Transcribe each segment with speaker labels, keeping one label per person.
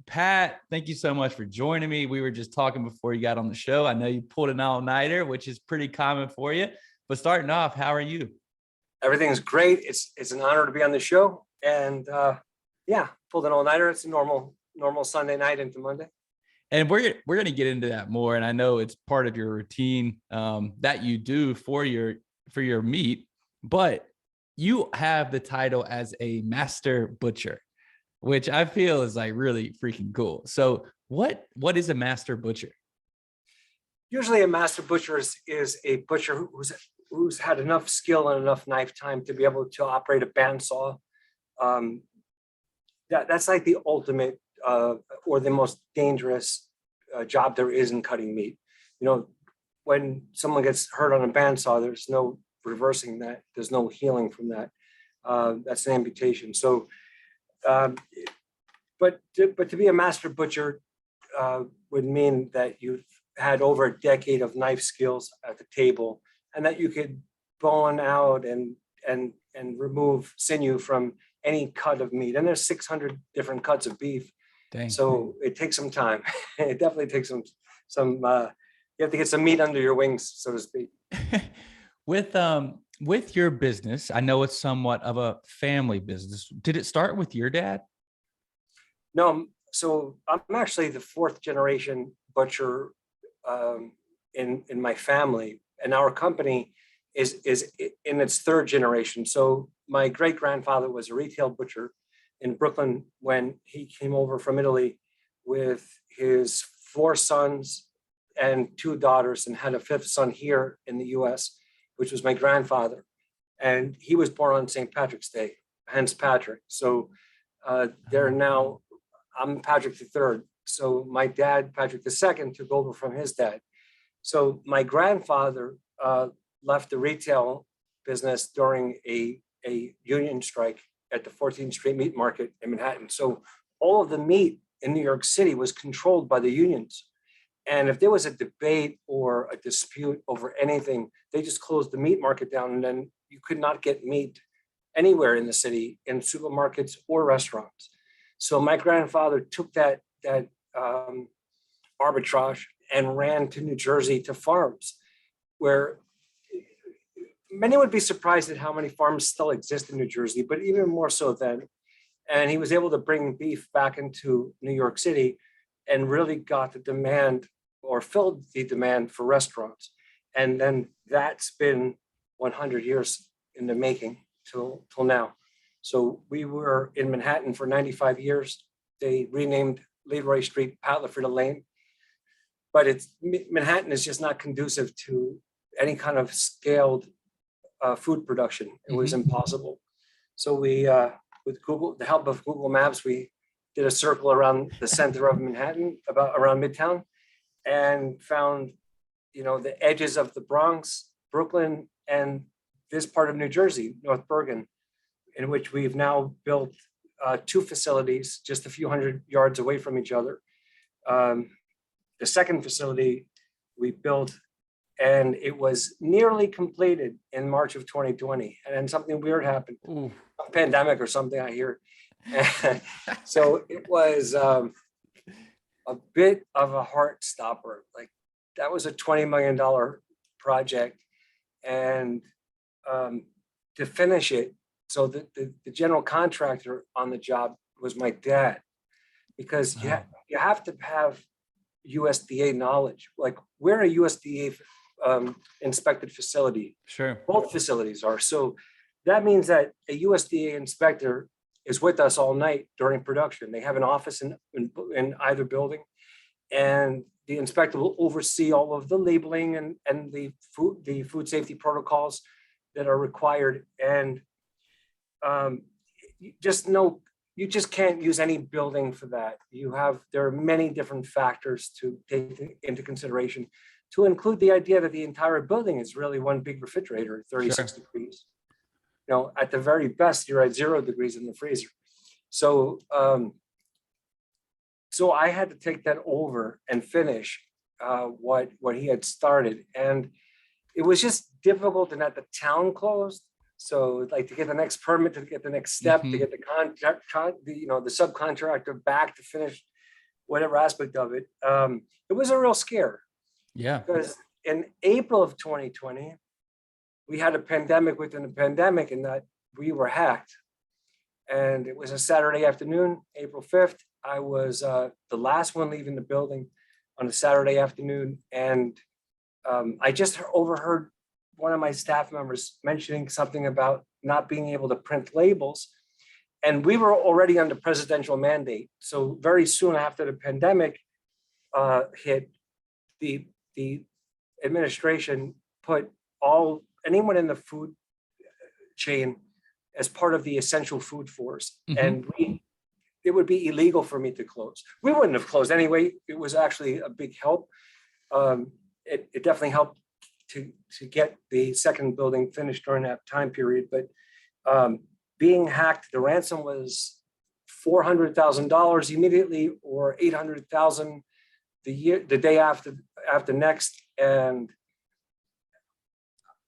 Speaker 1: Pat, thank you so much for joining me. We were just talking before you got on the show. I know you pulled an all-nighter, which is pretty common for you. But starting off, how are you?
Speaker 2: Everything's great. It's an honor to be on the show, and yeah, pulled an all-nighter. It's a normal Sunday night into Monday.
Speaker 1: And we're going to get into that more. And I know it's part of your routine that you do for your meat, but you have the title as a master butcher, which I feel is like really freaking cool. So what is a master butcher?
Speaker 2: Usually a master butcher is a butcher who's had enough skill and enough knife time to be able to operate a bandsaw. That's like the ultimate or the most dangerous job there is in cutting meat. You know, when someone gets hurt on a bandsaw, there's no reversing that. There's no healing from that. That's an amputation. So, but to be a master butcher would mean that you've had over a decade of knife skills at the table, and that you could bone out and remove sinew from any cut of meat. And there's 600 different cuts of beef. Dang. So it takes some time. It definitely takes some you have to get some meat under your wings, so to speak.
Speaker 1: With your business, I know it's somewhat of a family business. Did it start with your dad?
Speaker 2: No, so I'm actually the fourth generation butcher in my family, and our company is in its third generation. So my great grandfather was a retail butcher in Brooklyn when he came over from Italy with his 4 sons and 2 daughters, and had a 5th son here in the US, which was my grandfather. And he was born on St. Patrick's Day, hence Patrick. So they're now, I'm Patrick III. So my dad, Patrick II, took over from his dad. So my grandfather left the retail business during a union strike at the 14th Street Meat Market in Manhattan. So all of the meat in New York City was controlled by the unions. And if there was a debate or a dispute over anything, they just closed the meat market down, and then you could not get meat anywhere in the city, in supermarkets or restaurants. So my grandfather took that arbitrage and ran to New Jersey to farms, where many would be surprised at how many farms still exist in New Jersey, but even more so then. And he was able to bring beef back into New York City and really got the demand, or filled the demand, for restaurants. And then that's been 100 years in the making till now. So we were in Manhattan for 95 years. They renamed Leroy Street Pat LaFrieda Lane. But Manhattan is just not conducive to any kind of scaled food production. It was impossible. So we, with the help of Google Maps, we did a circle around the center of Manhattan, around Midtown, and found, the edges of the Bronx, Brooklyn, and this part of New Jersey, North Bergen, in which we've now built 2 facilities just a few hundred yards away from each other. The second facility we built, and it was nearly completed in March of 2020. And then something weird happened, a pandemic or something, I hear. So it was a bit of a heart stopper. Like, that was a $20 million project. And to finish it, so the general contractor on the job was my dad, because you have to have USDA knowledge. Like, we're a USDA inspected facility. Sure. Both facilities are. So that means that a USDA inspector is with us all night during production. They have an office in either building, and the inspector will oversee all of the labeling and the food safety protocols that are required. And you just can't use any building for that. There are many different factors to take into consideration, to include the idea that the entire building is really one big refrigerator at 36 degrees. At the very best, you're at 0 degrees in the freezer. So, so I had to take that over and finish what he had started. And it was just difficult in that the town closed. So like to get the next permit, to get the next step, to
Speaker 1: Mhm.
Speaker 2: get the the subcontractor back to finish whatever aspect of it. It was a real scare
Speaker 1: Yeah.
Speaker 2: because in April of 2020, we had a pandemic within a pandemic, and that we were hacked. And it was a Saturday afternoon, April 5th. I was the last one leaving the building on a Saturday afternoon. And I just overheard one of my staff members mentioning something about not being able to print labels. And we were already under presidential mandate. So very soon after the pandemic hit, the administration put anyone in the food chain as part of the essential food force.
Speaker 1: Mhm.
Speaker 2: And it would be illegal for me to close. We wouldn't have closed anyway. It was actually a big help. It definitely helped to get the second building finished during that time period. But being hacked, the ransom was $400,000 immediately, or $800,000 the day after next. And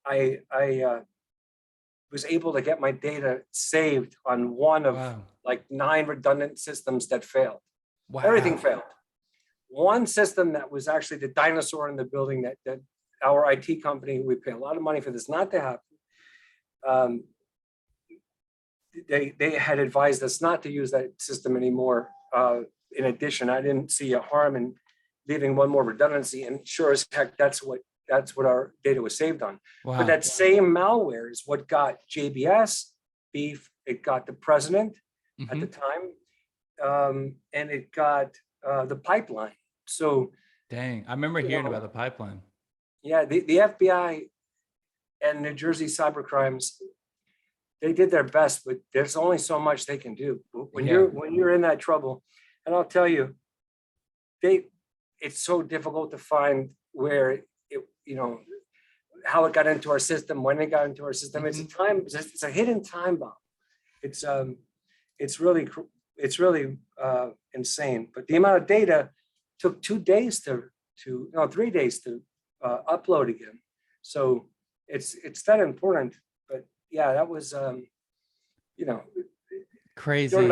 Speaker 2: I was able to get my data saved on one of
Speaker 1: Wow.
Speaker 2: like 9 redundant systems that failed.
Speaker 1: Wow.
Speaker 2: Everything failed. One system that was actually the dinosaur in the building that our IT company, we pay a lot of money for this not to happen. They had advised us not to use that system anymore. In addition, I didn't see a harm in leaving one more redundancy, and sure as heck, that's what our data was saved on. But
Speaker 1: Wow.
Speaker 2: that same malware is what got JBS beef. It got the president at the
Speaker 1: Mhm.
Speaker 2: time, and it got the pipeline. So,
Speaker 1: Dang. I remember
Speaker 2: you
Speaker 1: hearing about
Speaker 2: know,
Speaker 1: the pipeline.
Speaker 2: yeah, the FBI and New Jersey cybercrimes, they did their best, but there's only so much they can do when
Speaker 1: Yeah.
Speaker 2: you're in that trouble. And I'll tell you, it's so difficult to find where how it got into our system, when it got into our system.
Speaker 1: Mhm.
Speaker 2: It's a hidden time bomb. It's really insane. But the amount of data took 2 days to 3 days to upload again. So it's that important. But yeah, that was you know during
Speaker 1: Crazy.
Speaker 2: during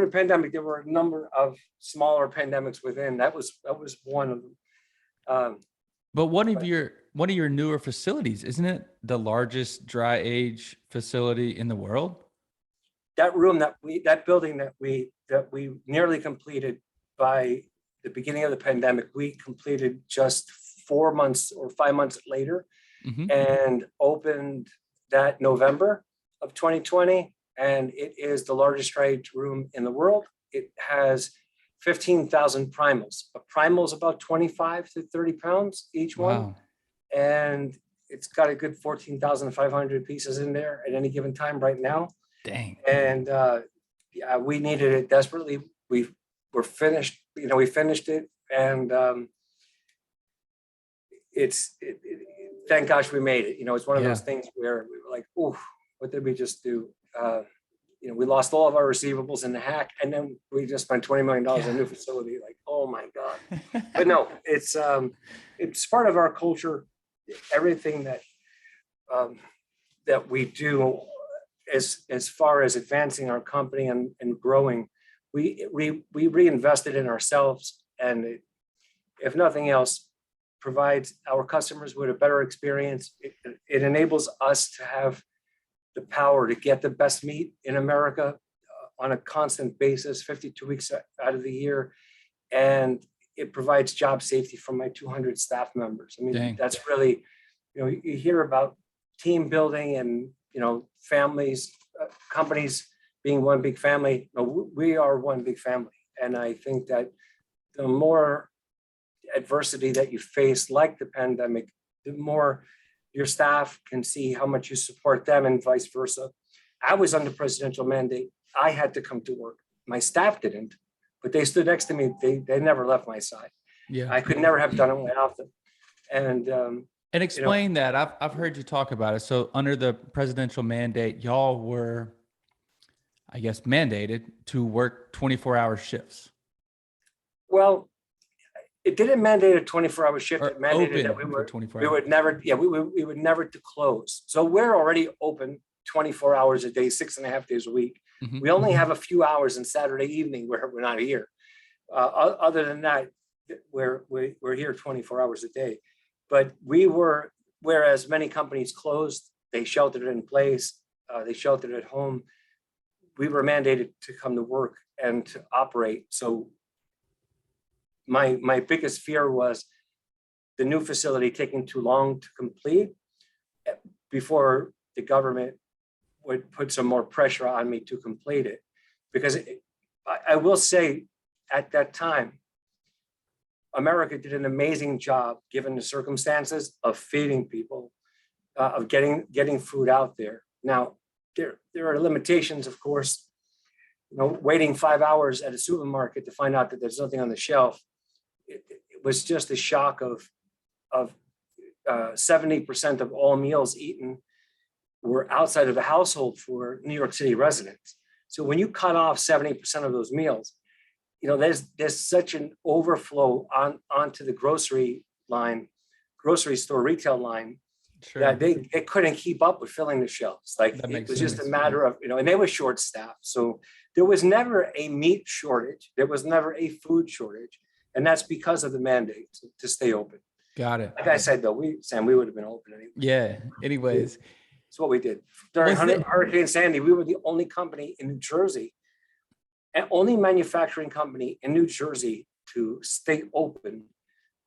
Speaker 2: the pandemic, there were a number of smaller pandemics within. That was one of them.
Speaker 1: But
Speaker 2: But
Speaker 1: one of your newer facilities, isn't it the largest dry age facility in the world?
Speaker 2: that building that we nearly completed by the beginning of the pandemic, we completed just 4 months or 5 months later,
Speaker 1: Mhm.
Speaker 2: and opened that November of 2020. And it is the largest trade room in the world. It has 15,000 primals. A primal is about 25 to 30 pounds each one.
Speaker 1: Wow.
Speaker 2: And it's got a good 14,500 pieces in there at any given time right now.
Speaker 1: Dang.
Speaker 2: And yeah, we needed it desperately. We're finished. We finished it, and thank gosh we made it. It's one of those
Speaker 1: Yeah.
Speaker 2: things where we were like, "Oh, what did we just do?" We lost all of our receivables in the hack, and then we just spent $20 million on a new facility. Like, oh my god! But no, it's part of our culture. Everything that we do, as far as advancing our company and growing, we reinvested in ourselves, and if nothing else, provides our customers with a better experience. It enables us to have the power to get the best meat in America on a constant basis, 52 weeks out of the year, and it provides job safety for my 200 staff members. I mean,
Speaker 1: Dang.
Speaker 2: that's really, you hear about team building and families, companies being one big family. No, we are one big family, and I think that the more adversity that you face, like the pandemic, the more your staff can see how much you support them, and vice versa. I was under presidential mandate. I had to come to work. My staff didn't, but they stood next to me. They never left my side.
Speaker 1: Yeah.
Speaker 2: I could never have done it without them. And
Speaker 1: And explain that. I've heard you talk about it. So under the presidential mandate, y'all were, I guess, mandated to work 24-hour shifts.
Speaker 2: Well, it didn't mandate a 24-hour shift. It
Speaker 1: Or
Speaker 2: mandated that
Speaker 1: open for 24
Speaker 2: we
Speaker 1: hours.
Speaker 2: would never, we would never to close. So we're already open 24 hours a day, 6.5 days a week.
Speaker 1: Mhm.
Speaker 2: We only have a few hours on Saturday evening where we're not here. Other than that, we're here 24 hours a day. But whereas many companies closed, they sheltered in place, they sheltered at home. We were mandated to come to work and to operate. So my biggest fear was the new facility taking too long to complete before the government would put some more pressure on me to complete it. Because I will say at that time, America did an amazing job, given the circumstances, of feeding people, of getting food out there. Now, there are limitations, of course. Waiting 5 hours at a supermarket to find out that there's nothing on the shelf, it was just a shock of 70% of all meals eaten were outside of the household for New York City residents. So when you cut off 70% of those meals, there's such an overflow onto the grocery store retail line,
Speaker 1: Sure.
Speaker 2: that they couldn't keep up with filling the shelves. Like, it was just a matter of, and they were short staffed. So there was never a meat shortage. There was never a food shortage. And that's because of the mandate to stay open.
Speaker 1: Got it.
Speaker 2: Like I said, though, we would have been open anyway.
Speaker 1: Yeah. Anyways,
Speaker 2: That's what we did. During Hurricane Sandy, we were the only company in New Jersey, and only manufacturing company in New Jersey to stay open.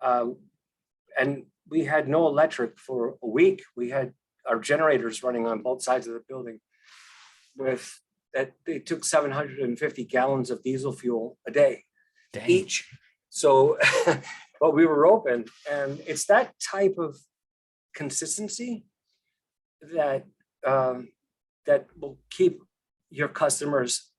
Speaker 2: And we had no electric for a week. We had our generators running on both sides of the building. They took 750 gallons of diesel fuel a day. Dang. Each. So, but we were open, and it's that type of consistency that that will keep your customers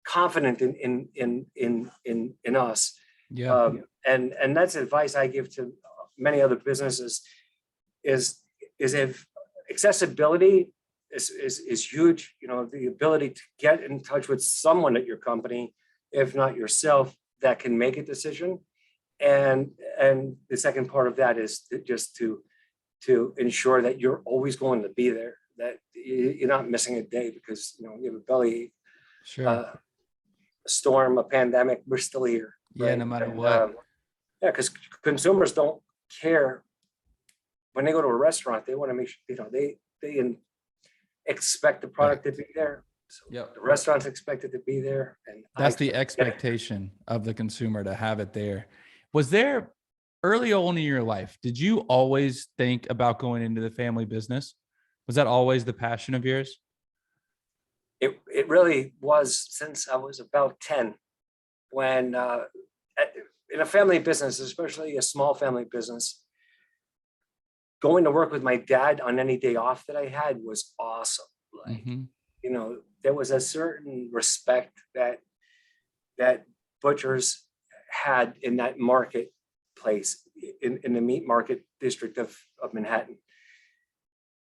Speaker 2: confident in us.
Speaker 1: Yeah.
Speaker 2: And that's advice I give to many other businesses, is if accessibility is huge. The ability to get in touch with someone at your company, if not yourself, that can make a decision. And the second part of that is just to ensure that you're always going to be there, that you're not missing a day because you have a bellyache,
Speaker 1: Sure.
Speaker 2: a storm, a pandemic. We're still here.
Speaker 1: Yeah,
Speaker 2: right?
Speaker 1: no matter what.
Speaker 2: Yeah, because consumers don't care when they go to a restaurant. They want to make sure they expect the product to be there. So
Speaker 1: Yep.
Speaker 2: The restaurants expect it to be there, and
Speaker 1: that's the expectation of the consumer to have it there. Was there early on in your life, did you always think about going into the family business? Was that always the passion of yours?
Speaker 2: It really was since I was about 10, when in a family business, especially a small family business, going to work with my dad on any day off that I had was awesome. Like, there was a certain respect that butchers had in that marketplace, in the meat market district of Manhattan.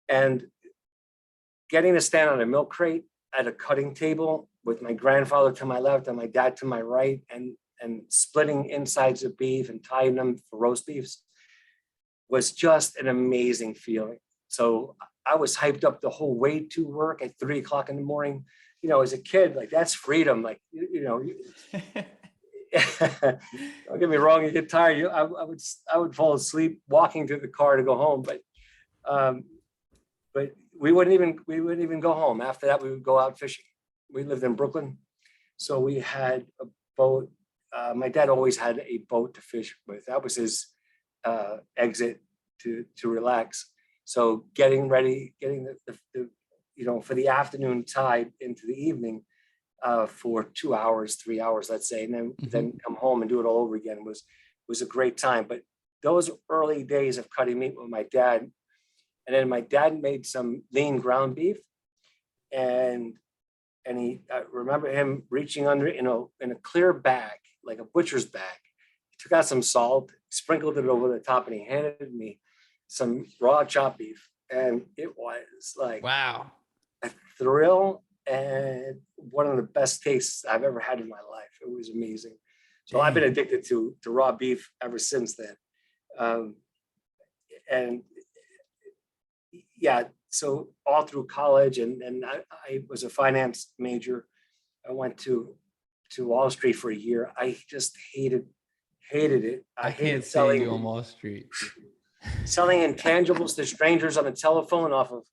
Speaker 2: And getting to stand on a milk crate at a cutting table with my grandfather to my left and my dad to my right, and splitting insides of beef and tying them for roast beefs was just an amazing feeling. So I was hyped up the whole way to work at 3 o'clock in the morning. As a kid, like, that's freedom. Like, don't get me wrong, you get tired. I would fall asleep walking to the car to go home, but we wouldn't even go home. After that, we would go out fishing. We lived in Brooklyn, so we had a boat. My dad always had a boat to fish with. That was his exit to relax. So getting ready, getting the for the afternoon tide into the evening for 2 hours, 3 hours, let's say, and then come home and do it all over again was a great time. But those early days of cutting meat with my dad, and then my dad made some lean ground beef, and I remember him reaching under in a clear bag, like a butcher's bag. He took out some salt, sprinkled it over the top, and he handed me some raw chopped beef, and it was like, wow, a thrill and one of the best tastes I've ever had in my life. It was amazing. So I've been addicted to raw beef ever since then. And yeah, so all through college, and I was a finance major. I went to Wall Street for a year. I just hated it. I
Speaker 1: can't
Speaker 2: hated
Speaker 1: stand you on Wall Street.
Speaker 2: selling intangibles to strangers on the telephone off of,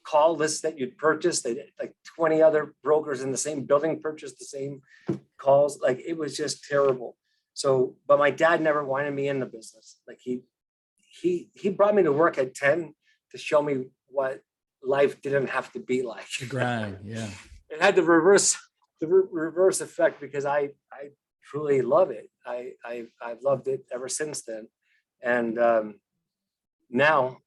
Speaker 2: call lists that you'd purchased. They like 20 other brokers in the same building purchased the same calls. Like, it was just terrible. So, but my dad never wanted me in the business. Like, he brought me to work at 10 to show me what life didn't have to be like.
Speaker 1: The grind, yeah.
Speaker 2: It had the reverse effect, because I truly love it. I've loved it ever since then. And now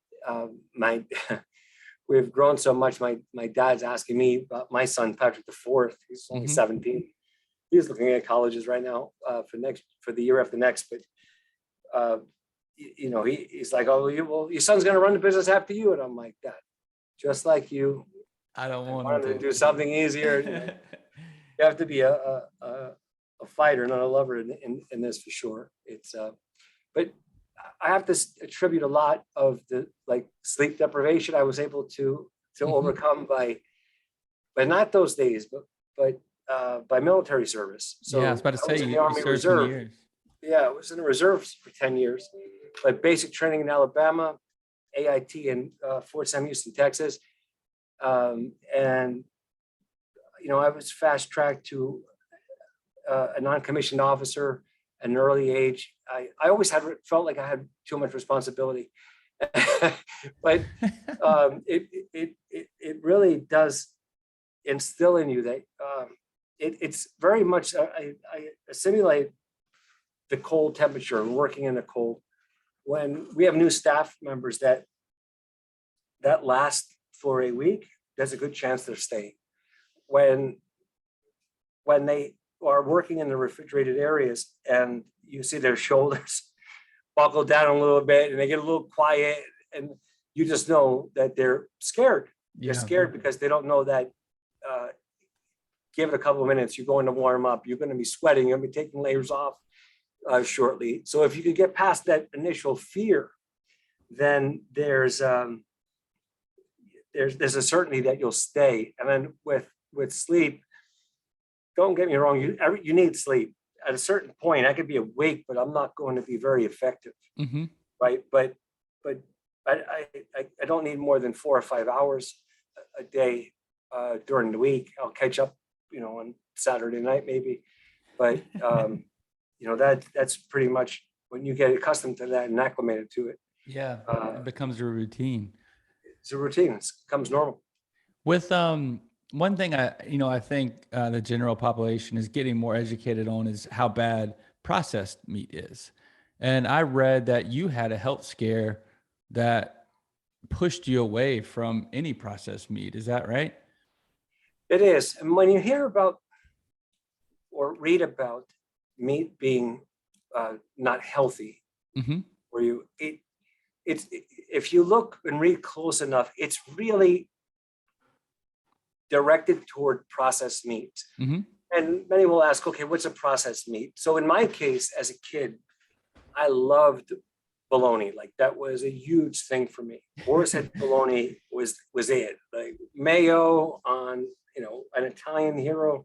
Speaker 2: we've grown so much. My dad's asking me about my son, Patrick IV. He's only 17. He's looking at colleges right now for the year after next. But he's like, oh, well, your son's going to run the business after you. And I'm like, Dad, just like you,
Speaker 1: I don't want
Speaker 2: him to do something easier. You have to be a fighter, not a lover in this, for sure. It's but I have to attribute a lot of the sleep deprivation I was able to overcome by not those days, but by military service. So
Speaker 1: yeah, I was about to say,
Speaker 2: in the
Speaker 1: you
Speaker 2: Army
Speaker 1: served
Speaker 2: Reserve.
Speaker 1: years.
Speaker 2: Yeah, I was in the reserves for 10 years, but basic training in Alabama, AIT in Fort Sam Houston, Texas. And I was fast tracked to a non-commissioned officer at an early age. I always felt like I had too much responsibility, but it really does instill in you that it's very much I assimilate the cold temperature and working in the cold. When we have new staff members that last for a week, there's a good chance they're staying. When they are working in the refrigerated areas and you see their shoulders buckle down a little bit and they get a little quiet, and you just know that they're scared. They're scared because they don't know that give it a couple of minutes, you're going to warm up, you're going to be sweating, you're going to be taking layers off shortly. So if you could get past that initial fear, then there's a certainty that you'll stay. And then with sleep, don't get me wrong, you need sleep. At a certain point, I could be awake, but I'm not going to be very effective, right? But I don't need more than 4 or 5 hours a day during the week. I'll catch up, on Saturday night maybe. But that's pretty much when you get accustomed to that and acclimated to it.
Speaker 1: Yeah, it becomes a routine.
Speaker 2: It's a routine. It becomes normal.
Speaker 1: With one thing I think the general population is getting more educated on is how bad processed meat is. And I read that you had a health scare that pushed you away from any processed meat. Is that right?
Speaker 2: It is. And when you hear about or read about meat being not healthy, where if you look and read close enough, it's really directed toward processed meat. And many will ask, okay, what's a processed meat? So in my case, as a kid, I loved bologna. Like, that was a huge thing for me. Boar's Head bologna was it. Like mayo on, an Italian hero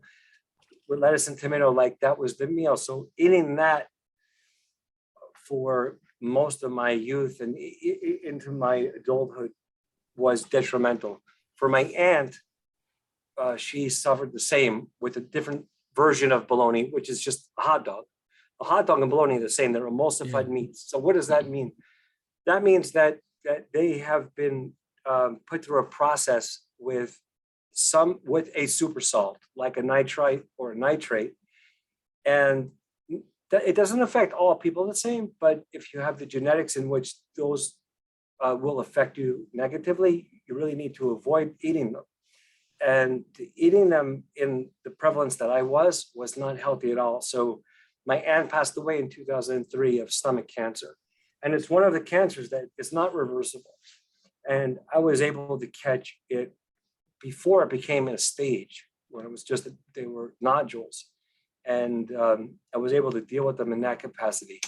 Speaker 2: with lettuce and tomato, like that was the meal. So eating that for most of my youth and into my adulthood was detrimental. For my aunt, she suffered the same with a different version of bologna, which is just a hot dog. A hot dog and bologna are the same. They're emulsified meats. So what does that mean? That means that they have been put through a process with a super salt, like a nitrite or a nitrate. And it doesn't affect all people the same, but if you have the genetics in which those will affect you negatively, you really need to avoid eating them. And eating them in the prevalence that I was not healthy at all. So my aunt passed away in 2003 of stomach cancer. And it's one of the cancers that is not reversible. And I was able to catch it before it became a stage, when it was just they were nodules. And I was able to deal with them in that capacity.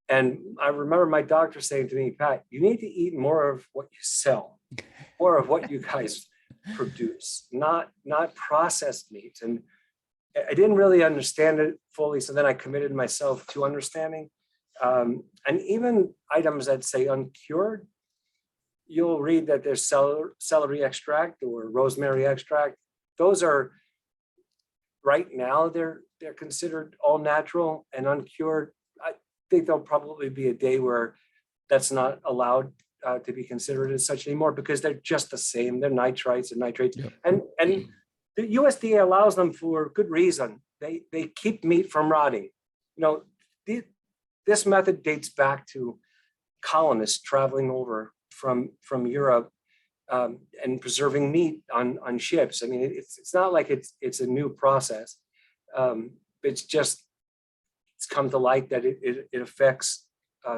Speaker 2: And I remember my doctor saying to me, Pat, you need to eat more of what you sell. more of what you guys produce, not processed meats. And I didn't really understand it fully. So then I committed myself to understanding. And even items that say uncured, you'll read that there's celery extract or rosemary extract. Those are, right now, they're considered all natural and uncured. I think there'll probably be a day where that's not allowed to be considered as such anymore, because they're just the same. They're nitrites and nitrates.
Speaker 1: Yep.
Speaker 2: And the USDA allows them for good reason. They keep meat from rotting. You know, this method dates back to colonists traveling over from Europe and preserving meat on ships. I mean, it's not like it's a new process. It's come to light that it affects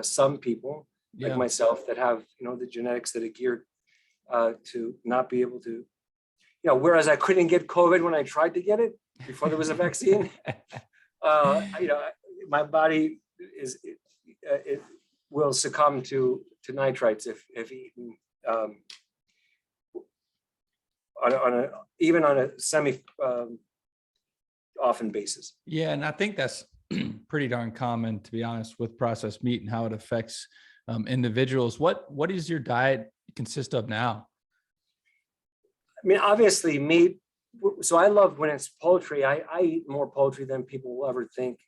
Speaker 2: some people, like myself, that have, you know, the genetics that are geared to not be able to, you know, whereas I couldn't get COVID when I tried to get it before there was a vaccine. You know, my body it will succumb to nitrites if eaten even on a semi often basis.
Speaker 1: Yeah, and I think that's pretty darn common, to be honest, with processed meat and how it affects individuals. What does your diet consist of now?
Speaker 2: I mean, obviously meat. So I love when it's poultry. I eat more poultry than people will ever think.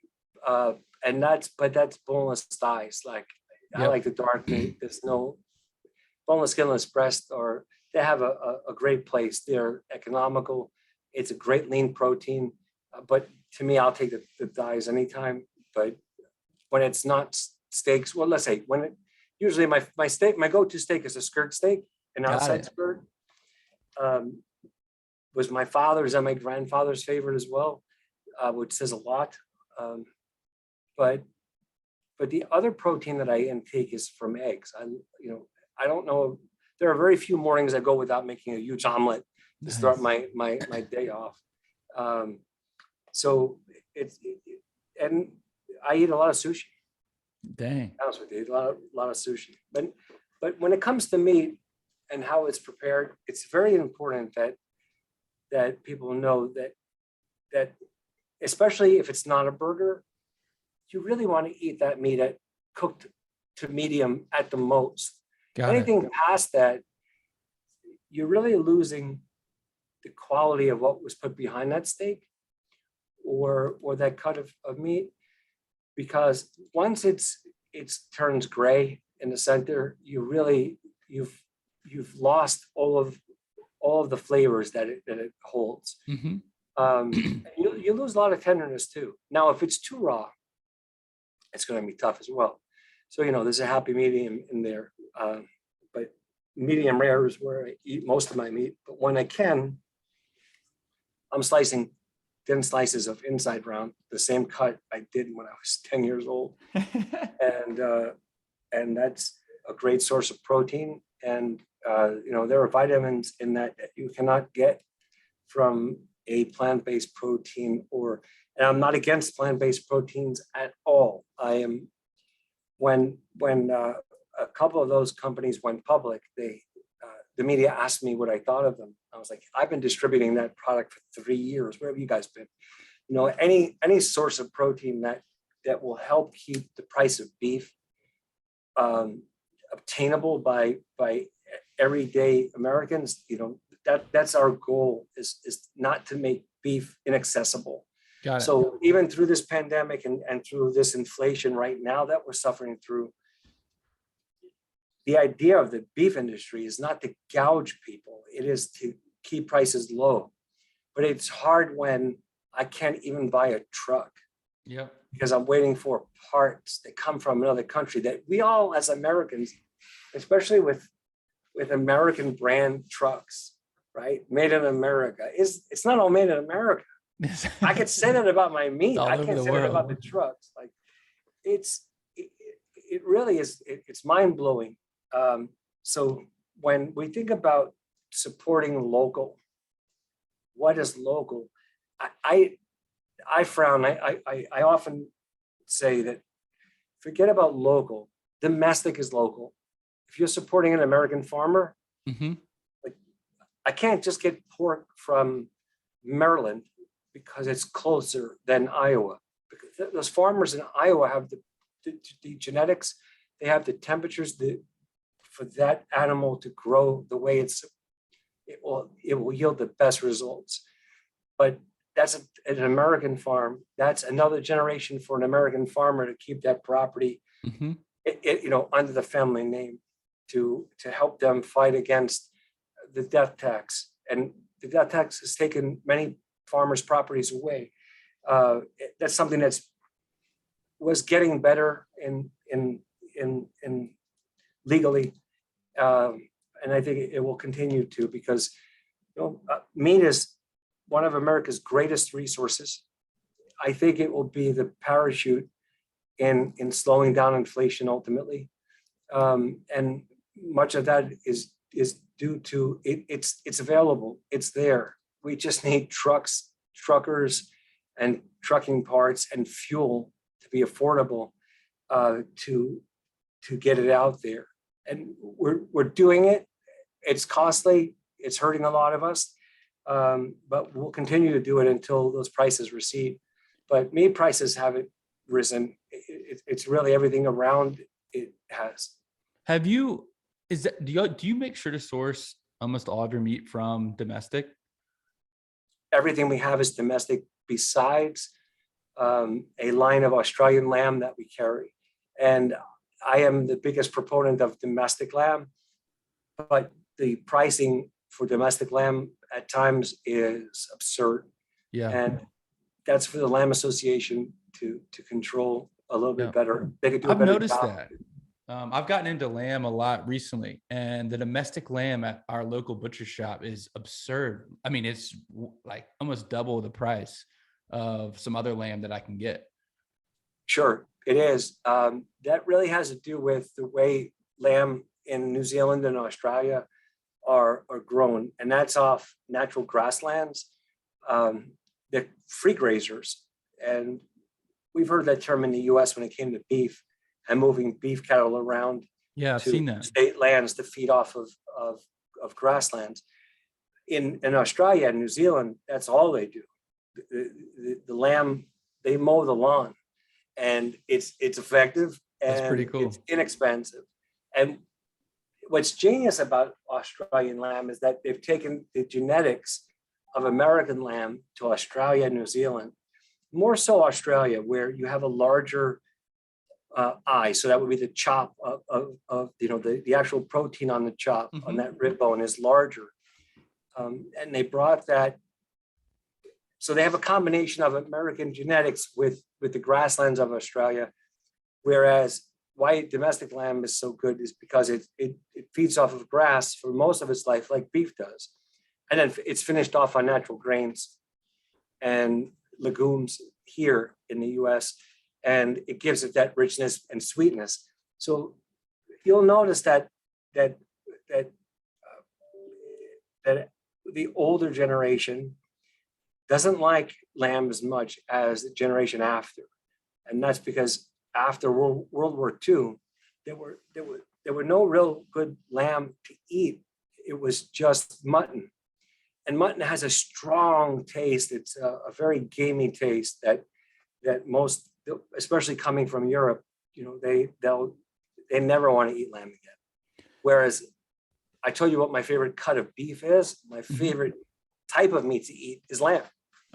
Speaker 2: And that's boneless thighs. Like, I like the dark meat. There's no boneless, skinless breast, or they have a great place. They're economical. It's a great lean protein. But to me, I'll take the thighs anytime. But when it's not steaks, well, let's say usually my steak, my go-to steak is a skirt steak, an outside skirt. Was my father's and my grandfather's favorite as well, which says a lot. But the other protein that I intake is from eggs. I don't know. There are very few mornings I go without making a huge omelet to start my day off. So and I eat a lot of sushi.
Speaker 1: Dang.
Speaker 2: I was with you, a lot of sushi. But when it comes to meat and how it's prepared, it's very important that people know that especially if it's not a burger, you really want to eat that meat cooked to medium at the most. Anything past that, you're really losing the quality of what was put behind that steak or that cut of meat, because once it turns gray in the center, you've lost all of the flavors that it holds. Mm-hmm. You lose a lot of tenderness too. Now, if it's too raw, it's going to be tough as well. So, there's a happy medium in there. But medium rare is where I eat most of my meat. But when I can, I'm slicing thin slices of inside round, the same cut I did when I was 10 years old. And that's a great source of protein. And, there are vitamins in that you cannot get from a plant-based protein, and I'm not against plant-based proteins at all. I am, when a couple of those companies went public, the media asked me what I thought of them. I was like, I've been distributing that product for 3 years. Where have you guys been? Any source of protein that will help keep the price of beef obtainable by everyday Americans, that's our goal, is not to make beef inaccessible. Got it. So even through this pandemic and through this inflation right now that we're suffering through, the idea of the beef industry is not to gouge people. It is to keep prices low. But it's hard when I can't even buy a truck. Yep. Because I'm waiting for parts that come from another country that we all, as Americans, especially with American brand trucks, right? Made in America. It's not all made in America. I could say that about my meat. I can't say that about the trucks. Like, it really is. It's mind blowing. So when we think about supporting local, what is local? I frown. I often say that forget about local. Domestic is local. If you're supporting an American farmer, mm-hmm. I can't just get pork from Maryland because it's closer than Iowa. Because those farmers in Iowa have the genetics, they have the temperatures for that animal to grow the way it will yield the best results. But that's an American farm. That's another generation for an American farmer to keep that property,
Speaker 1: Mm-hmm.
Speaker 2: Under the family name, to help them fight against the death tax. And the death tax has taken many farmers' properties away. That's something was getting better in legally, and I think it will continue to, because meat is one of America's greatest resources. I think it will be the parachute in slowing down inflation ultimately, and much of that is due to it's available, it's there. We just need truckers, and trucking parts and fuel to be affordable, to get it out there. And we're doing it. It's costly. It's hurting a lot of us, but we'll continue to do it until those prices recede. But meat prices haven't risen. It's really everything around it has.
Speaker 1: Have you, do you make sure to source almost all of your meat from domestic?
Speaker 2: Everything we have is domestic, besides a line of Australian lamb that we carry. And I am the biggest proponent of domestic lamb, but the pricing for domestic lamb at times is absurd.
Speaker 1: Yeah.
Speaker 2: And that's for the Lamb Association to control a little bit better. They could do a
Speaker 1: I've
Speaker 2: better
Speaker 1: noticed
Speaker 2: job.
Speaker 1: that. I've gotten into lamb a lot recently, and the domestic lamb at our local butcher shop is absurd. I mean, it's like almost double the price of some other lamb that I can get.
Speaker 2: Sure, it is. That really has to do with the way lamb in New Zealand and Australia are grown, and that's off natural grasslands. They're free grazers, and we've heard that term in the U.S. when it came to beef and moving beef cattle around
Speaker 1: Yeah, I've seen that.
Speaker 2: state lands to feed off of grasslands. In Australia and New Zealand, that's all they do. The lamb, they mow the lawn, and it's effective, and
Speaker 1: That's pretty cool.
Speaker 2: it's inexpensive. And what's genius about Australian lamb is that they've taken the genetics of American lamb to Australia and New Zealand, more so Australia, where you have a larger eye. So that would be the chop of the actual protein on the chop, on that rib bone is larger. And they brought that. So they have a combination of American genetics with the grasslands of Australia, whereas why domestic lamb is so good is because it feeds off of grass for most of its life, like beef does. And then it's finished off on natural grains and legumes here in the US, and it gives it that richness and sweetness. So you'll notice that the older generation doesn't like lamb as much as the generation after. And that's because after World War II, there were no real good lamb to eat. It was just mutton. And mutton has a strong taste. It's a very gamey taste that most, especially coming from Europe, they never want to eat lamb again. Whereas I told you what my favorite cut of beef is. My favorite type of meat to eat is lamb.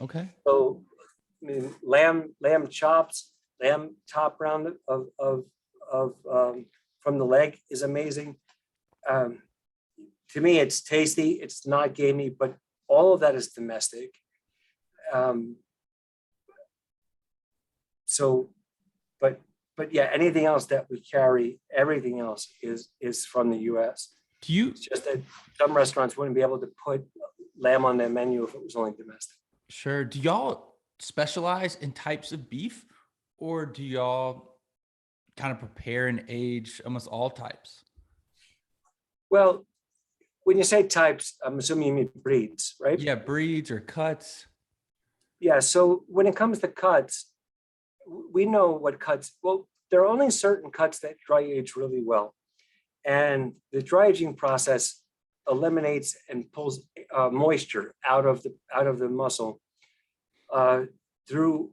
Speaker 1: Okay.
Speaker 2: So, I mean, lamb chops, lamb top round of from the leg is amazing. To me, it's tasty. It's not gamey, but all of that is domestic. But yeah, anything else that we carry, everything else is from the U.S. It's just that some restaurants wouldn't be able to put lamb on their menu if it was only domestic.
Speaker 1: Sure. Do y'all specialize in types of beef, or do y'all kind of prepare and age almost all types?
Speaker 2: Well, when you say types, I'm assuming you mean breeds, right?
Speaker 1: Yeah, breeds or cuts.
Speaker 2: Yeah, so when it comes to cuts, we know what cuts, well, there are only certain cuts that dry age really well. And the dry aging process eliminates and pulls moisture out of the muscle through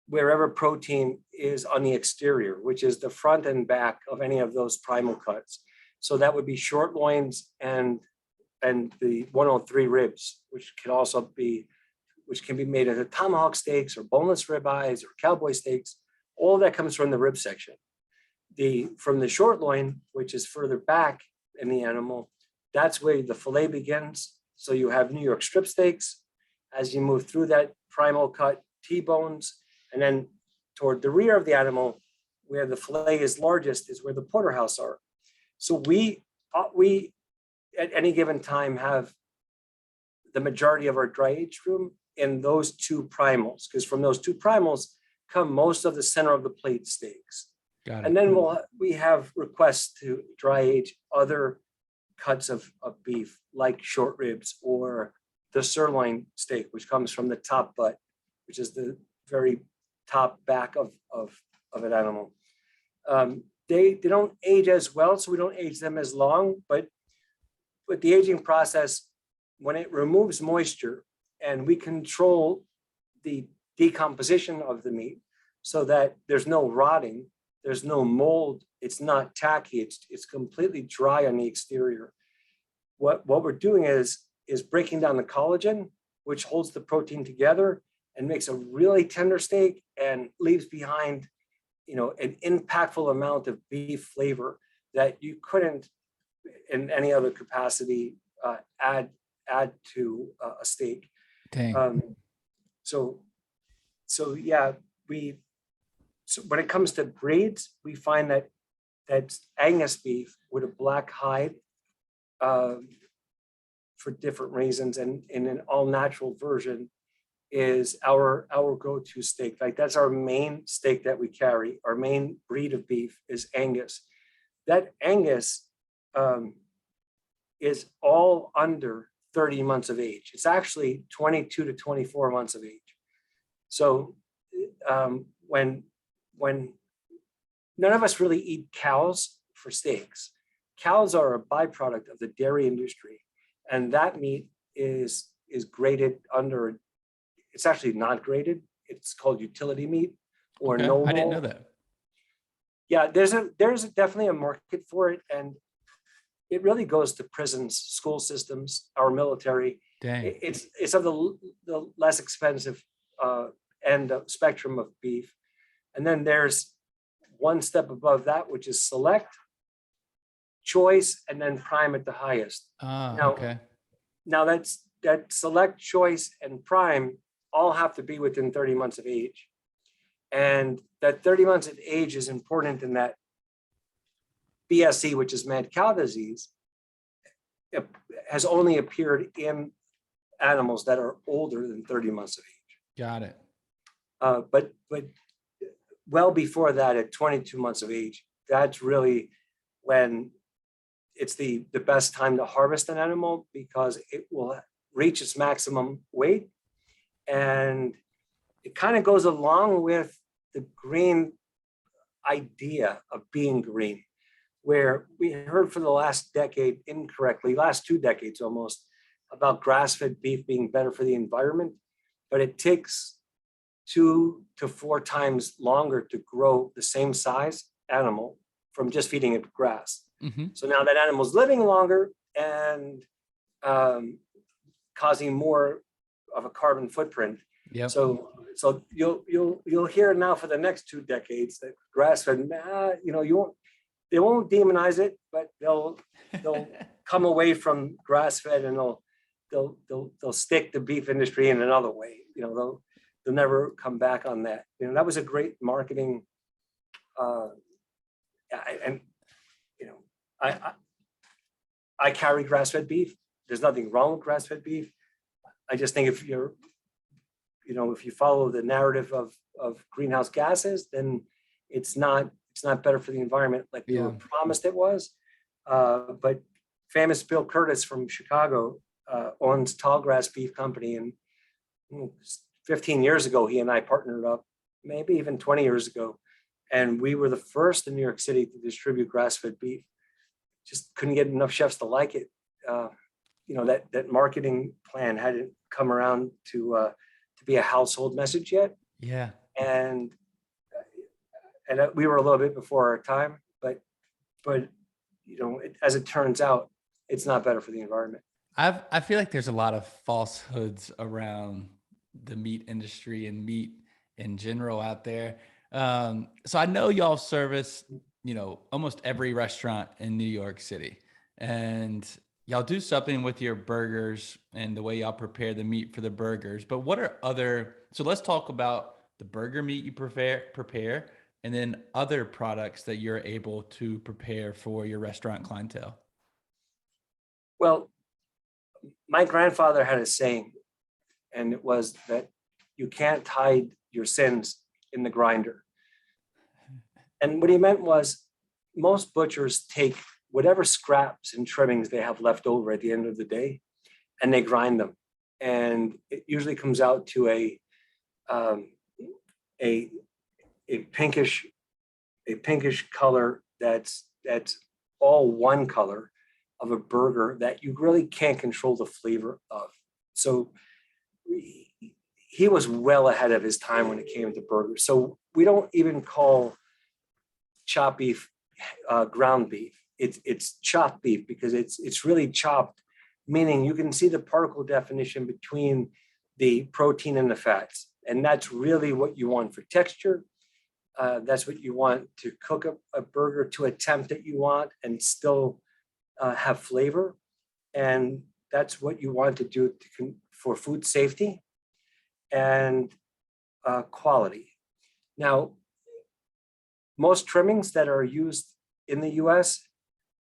Speaker 2: wherever protein is on the exterior, which is the front and back of any of those primal cuts. So that would be short loins and the 103 ribs, which can be made into tomahawk steaks or boneless ribeyes or cowboy steaks. All that comes from the rib section. From the short loin, which is further back in the animal, that's where the fillet begins. So you have New York strip steaks. As you move through that primal cut, T-bones, and then toward the rear of the animal, where the fillet is largest, is where the porterhouse are. So we at any given time have the majority of our dry aged room in those two primals, because from those two primals come most of the center of the plate steaks.
Speaker 1: Got it.
Speaker 2: And then we have requests to dry age other cuts of beef, like short ribs or the sirloin steak, which comes from the top butt, which is the very top back of an animal. They don't age as well, so we don't age them as long, but the aging process, when it removes moisture and we control the decomposition of the meat so that there's no rotting, there's no mold, it's not tacky, it's completely dry on the exterior. What we're doing is breaking down the collagen, which holds the protein together and makes a really tender steak and leaves behind, an impactful amount of beef flavor that you couldn't in any other capacity add to a steak.
Speaker 1: Dang.
Speaker 2: So yeah, so when it comes to breeds, we find that Angus beef with a black hide, for different reasons, and in an all natural version, is our go-to steak. Like, that's our main steak that we carry. Our main breed of beef is Angus. That Angus is all under 30 months of age. It's actually 22 to 24 months of age. So when none of us really eat cows for steaks, cows are a byproduct of the dairy industry, and that meat is graded under. It's actually not graded. It's called utility meat or
Speaker 1: Okay,
Speaker 2: no.
Speaker 1: I didn't know that.
Speaker 2: Yeah, there's definitely a market for it, and it really goes to prisons, school systems, our military.
Speaker 1: Dang.
Speaker 2: It's of the less expensive end of spectrum of beef, and then there's one step above that, which is select, choice, and then prime at the highest.
Speaker 1: Okay.
Speaker 2: Now that select, choice, and prime all have to be within 30 months of age. And that 30 months of age is important in that BSE, which is mad cow disease, has only appeared in animals that are older than 30 months of age.
Speaker 1: Got it.
Speaker 2: But well before that, at 22 months of age, that's really when it's the best time to harvest an animal, because it will reach its maximum weight. And it kind of goes along with the green idea of being green, where we heard for the last decade incorrectly, last 2 decades almost, about grass-fed beef being better for the environment, but it takes 2 to 4 times longer to grow the same size animal from just feeding it grass.
Speaker 1: Mm-hmm.
Speaker 2: So now that animal's living longer and causing more of a carbon footprint.
Speaker 1: Yep.
Speaker 2: So you'll hear now for the next 2 decades that grass-fed, they won't demonize it, but they'll come away from grass-fed, and they'll stick the beef industry in another way. They'll never come back on that. That was a great marketing. I carry grass-fed beef. There's nothing wrong with grass-fed beef. I just think if you follow the narrative of greenhouse gases, then it's not better for the environment like we were promised it was. But famous Bill Curtis from Chicago owns Tallgrass Beef Company, and 15 years ago, he and I partnered up, maybe even 20 years ago, and we were the first in New York City to distribute grass-fed beef. Just couldn't get enough chefs to like it. that marketing plan hadn't come around to be a household message yet.
Speaker 1: Yeah.
Speaker 2: And we were a little bit before our time, but as it turns out, it's not better for the environment.
Speaker 1: I feel like there's a lot of falsehoods around the meat industry and meat in general out there. So I know y'all service, almost every restaurant in New York City, and y'all do something with your burgers and the way y'all prepare the meat for the burgers. But what are so let's talk about the burger meat you prepare, and then other products that you're able to prepare for your restaurant clientele.
Speaker 2: Well, my grandfather had a saying, and it was that you can't hide your sins in the grinder. And what he meant was most butchers take whatever scraps and trimmings they have left over at the end of the day, and they grind them. And it usually comes out to a pinkish color that's all one color of a burger that you really can't control the flavor of. So he was well ahead of his time when it came to burgers. So we don't even call chopped beef ground beef. It's chopped beef because it's really chopped, meaning you can see the particle definition between the protein and the fats. And that's really what you want for texture. That's what you want to cook a burger to a temp that you want and still have flavor. And that's what you want to do for food safety and quality. Now, most trimmings that are used in the US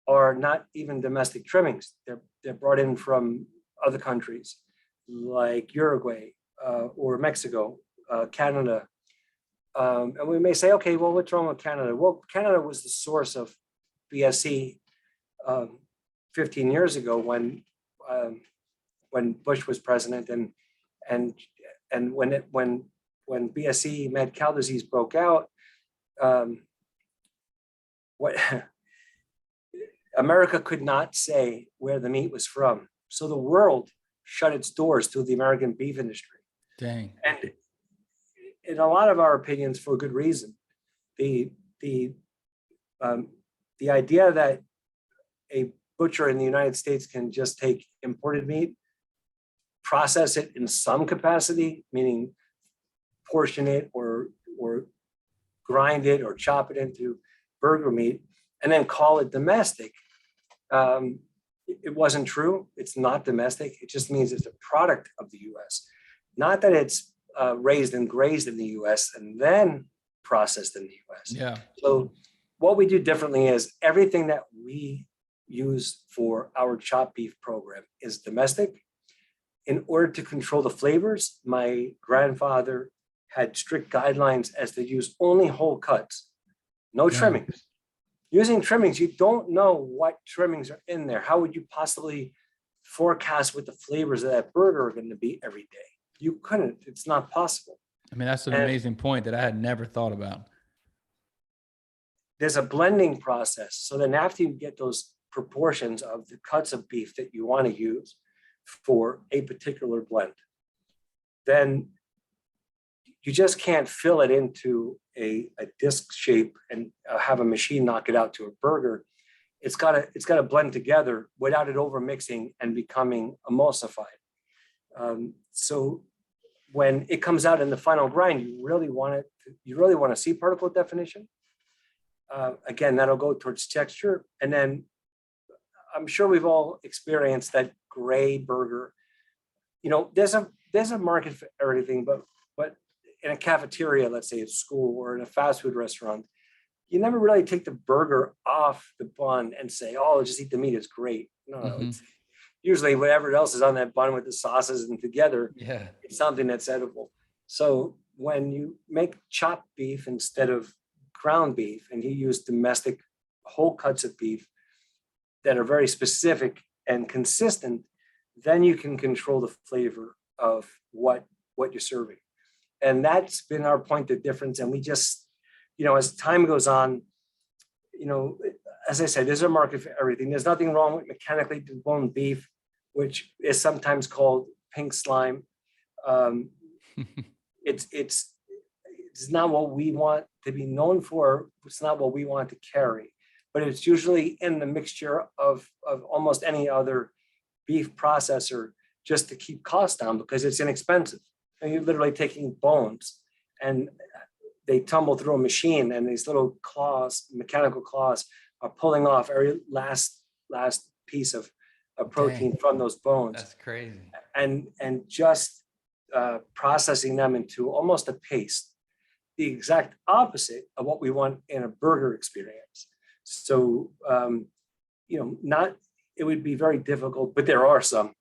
Speaker 2: are not even domestic trimmings. They're brought in from other countries like Uruguay or Mexico, Canada. And we may say, okay, well, what's wrong with Canada? Well, Canada was the source of BSE 15 years ago when Bush was president, and when BSE mad cow disease broke out, what America could not say where the meat was from, so the world shut its doors to the American beef industry.
Speaker 1: Dang.
Speaker 2: And in a lot of our opinions, for good reason. The idea that a butcher in the United States can just take imported meat, process it in some capacity, meaning portion it or grind it or chop it into burger meat, and then call it domestic. It wasn't true. It's not domestic. It just means it's a product of the US. Not that it's raised and grazed in the US and then processed in the US.
Speaker 1: Yeah.
Speaker 2: So what we do differently is everything that we use for our chopped beef program is domestic. In order to control the flavors, my grandfather had strict guidelines as to use only whole cuts, no trimmings. Using trimmings, you don't know what trimmings are in there. How would you possibly forecast what the flavors of that burger are going to be every day? You couldn't. It's not possible.
Speaker 1: I mean, that's an amazing point that I had never thought about.
Speaker 2: There's a blending process. So then after you get those proportions of the cuts of beef that you want to use for a particular blend, then you just can't fill it into a disc shape and have a machine knock it out to a burger. It's got to blend together without it over mixing and becoming emulsified. So when it comes out in the final grind, you really want to see particle definition. Again, that'll go towards texture. And then I'm sure we've all experienced that gray burger. There's a market for everything, but in a cafeteria, let's say at school or in a fast food restaurant, you never really take the burger off the bun and say, oh, just eat the meat, it's great. No, it's usually whatever else is on that bun with the sauces and together, it's something that's edible. So when you make chopped beef instead of ground beef, and you use domestic whole cuts of beef that are very specific and consistent, then you can control the flavor of what you're serving. And that's been our point of difference. And we just, as time goes on, as I said, there's a market for everything. There's nothing wrong with mechanically deboned beef, which is sometimes called pink slime. Um, it's not what we want to be known for. It's not what we want to carry, but it's usually in the mixture of almost any other beef processor, just to keep costs down, because it's inexpensive. And you're literally taking bones and they tumble through a machine, and these little claws, mechanical claws, are pulling off every last piece of protein
Speaker 1: Dang,
Speaker 2: from those bones,
Speaker 1: that's crazy.
Speaker 2: and just processing them into almost a paste, the exact opposite of what we want in a burger experience. So, not, it would be very difficult, but there are some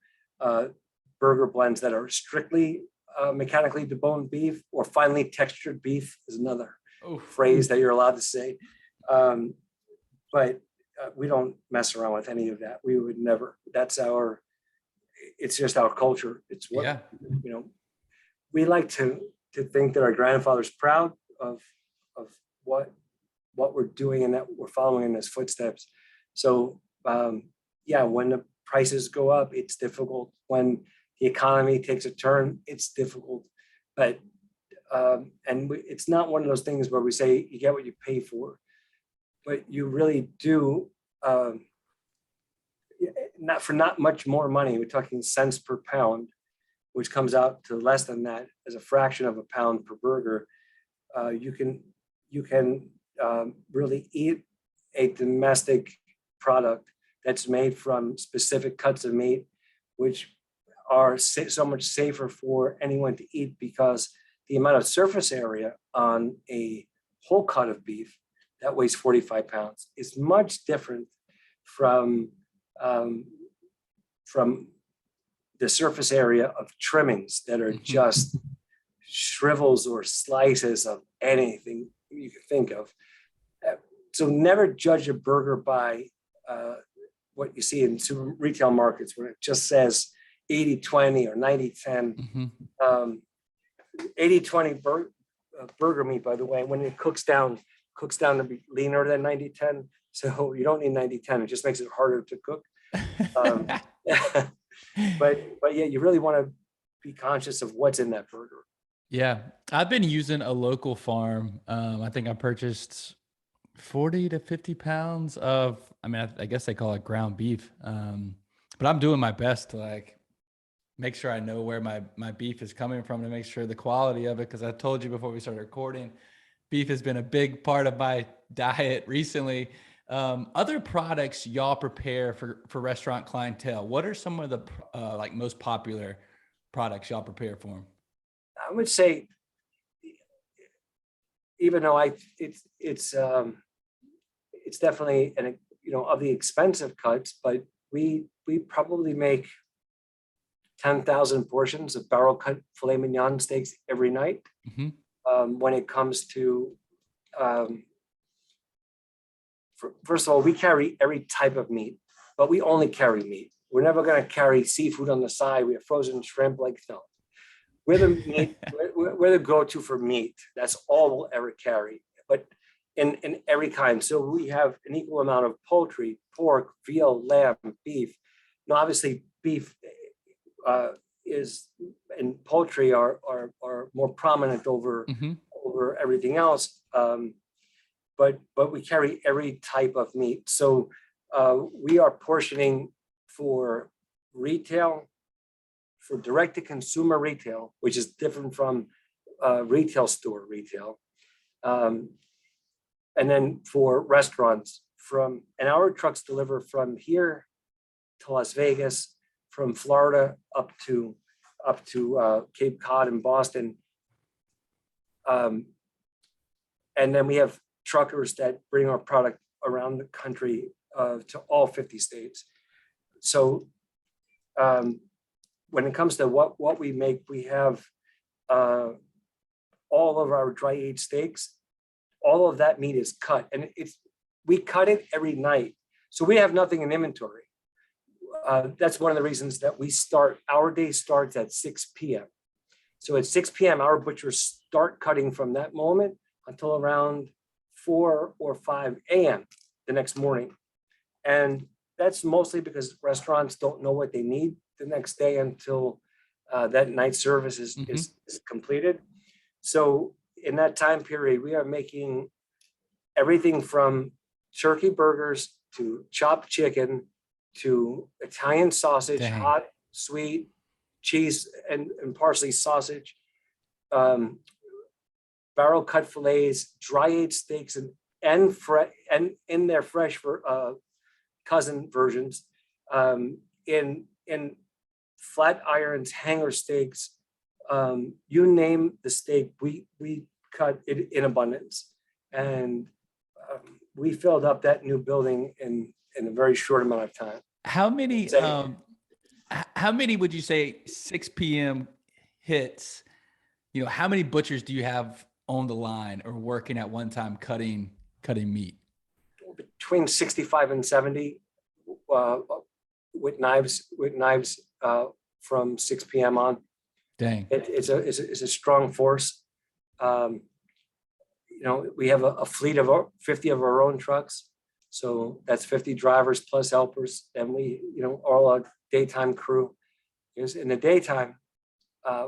Speaker 2: burger blends that are strictly mechanically deboned beef, or finely textured beef is another phrase that you're allowed to say. But we don't mess around with any of that. We would never. It's just our culture. It's what, we like to think that our grandfather's proud of what we're doing, and that we're following in his footsteps. So when the prices go up, it's difficult. When the economy takes a turn, it's difficult. But it's not one of those things where we say you get what you pay for, but you really do. Not much more money. We're talking cents per pound, which comes out to less than that, as a fraction of a pound per burger. You can really eat a domestic product that's made from specific cuts of meat, which are so much safer for anyone to eat, because the amount of surface area on a whole cut of beef that weighs 45 pounds is much different from the surface area of trimmings that are just shrivels or slices of anything you can think of. So never judge a burger by what you see in super retail markets, where it just says 80-20 or 90-10. 80-20 burger meat, by the way, when it cooks down to be leaner than 90-10. So you don't need 90-10. It just makes it harder to cook. But yeah, you really want to be conscious of what's in that burger.
Speaker 1: Yeah, I've been using a local farm. I think I purchased 40 to 50 pounds of, I guess they call it ground beef. But I'm doing my best to like make sure I know where my beef is coming from, to make sure the quality of it. Cause I told you before we started recording, beef has been a big part of my diet recently. Other products y'all prepare for restaurant clientele, what are some of the like most popular products y'all prepare for them?
Speaker 2: I would say, even though it's definitely of the expensive cuts, but we probably make 10,000 portions of barrel cut filet mignon steaks every night. When it comes to, first of all, we carry every type of meat, but we only carry meat. We're never going to carry seafood on the side. We have frozen shrimp, no. We're the meat. We're the go-to for meat. That's all we'll ever carry, but in every kind. So we have an equal amount of poultry, pork, veal, lamb, beef. Now, obviously, beef and poultry are more prominent over everything else. But we carry every type of meat. So we are portioning for retail, for direct-to-consumer retail, which is different from retail store retail. And then for restaurants, and our trucks deliver from here to Las Vegas, from Florida up to Cape Cod and Boston. And then we have truckers that bring our product around the country to all 50 states. So when it comes to what we make, we have all of our dry aged steaks. All of that meat is cut, and we cut it every night. So we have nothing in inventory. That's one of the reasons that our day starts at 6 p.m. So at 6 p.m., our butchers start cutting from that moment until around 4 or 5 a.m. the next morning. And that's mostly because restaurants don't know what they need the next day until that night service is completed. So in that time period, we are making everything from turkey burgers to chopped chicken to Italian sausage,
Speaker 1: Dang.
Speaker 2: hot, sweet, cheese, and parsley sausage, barrel cut fillets, dry aged steaks, and in their fresh cousin versions, in flat irons, hanger steaks, you name the steak, we cut it in abundance, and we filled up that new building in a very short amount of time.
Speaker 1: How many would you say 6 p.m. hits? You know, how many butchers do you have on the line or working at one time cutting meat?
Speaker 2: Between 65 and 70 with knives from 6 p.m. on.
Speaker 1: Dang.
Speaker 2: It's a strong force. You know, we have a fleet of 50 of our own trucks. So that's 50 drivers plus helpers. And we, you know, all our daytime crew is in the daytime,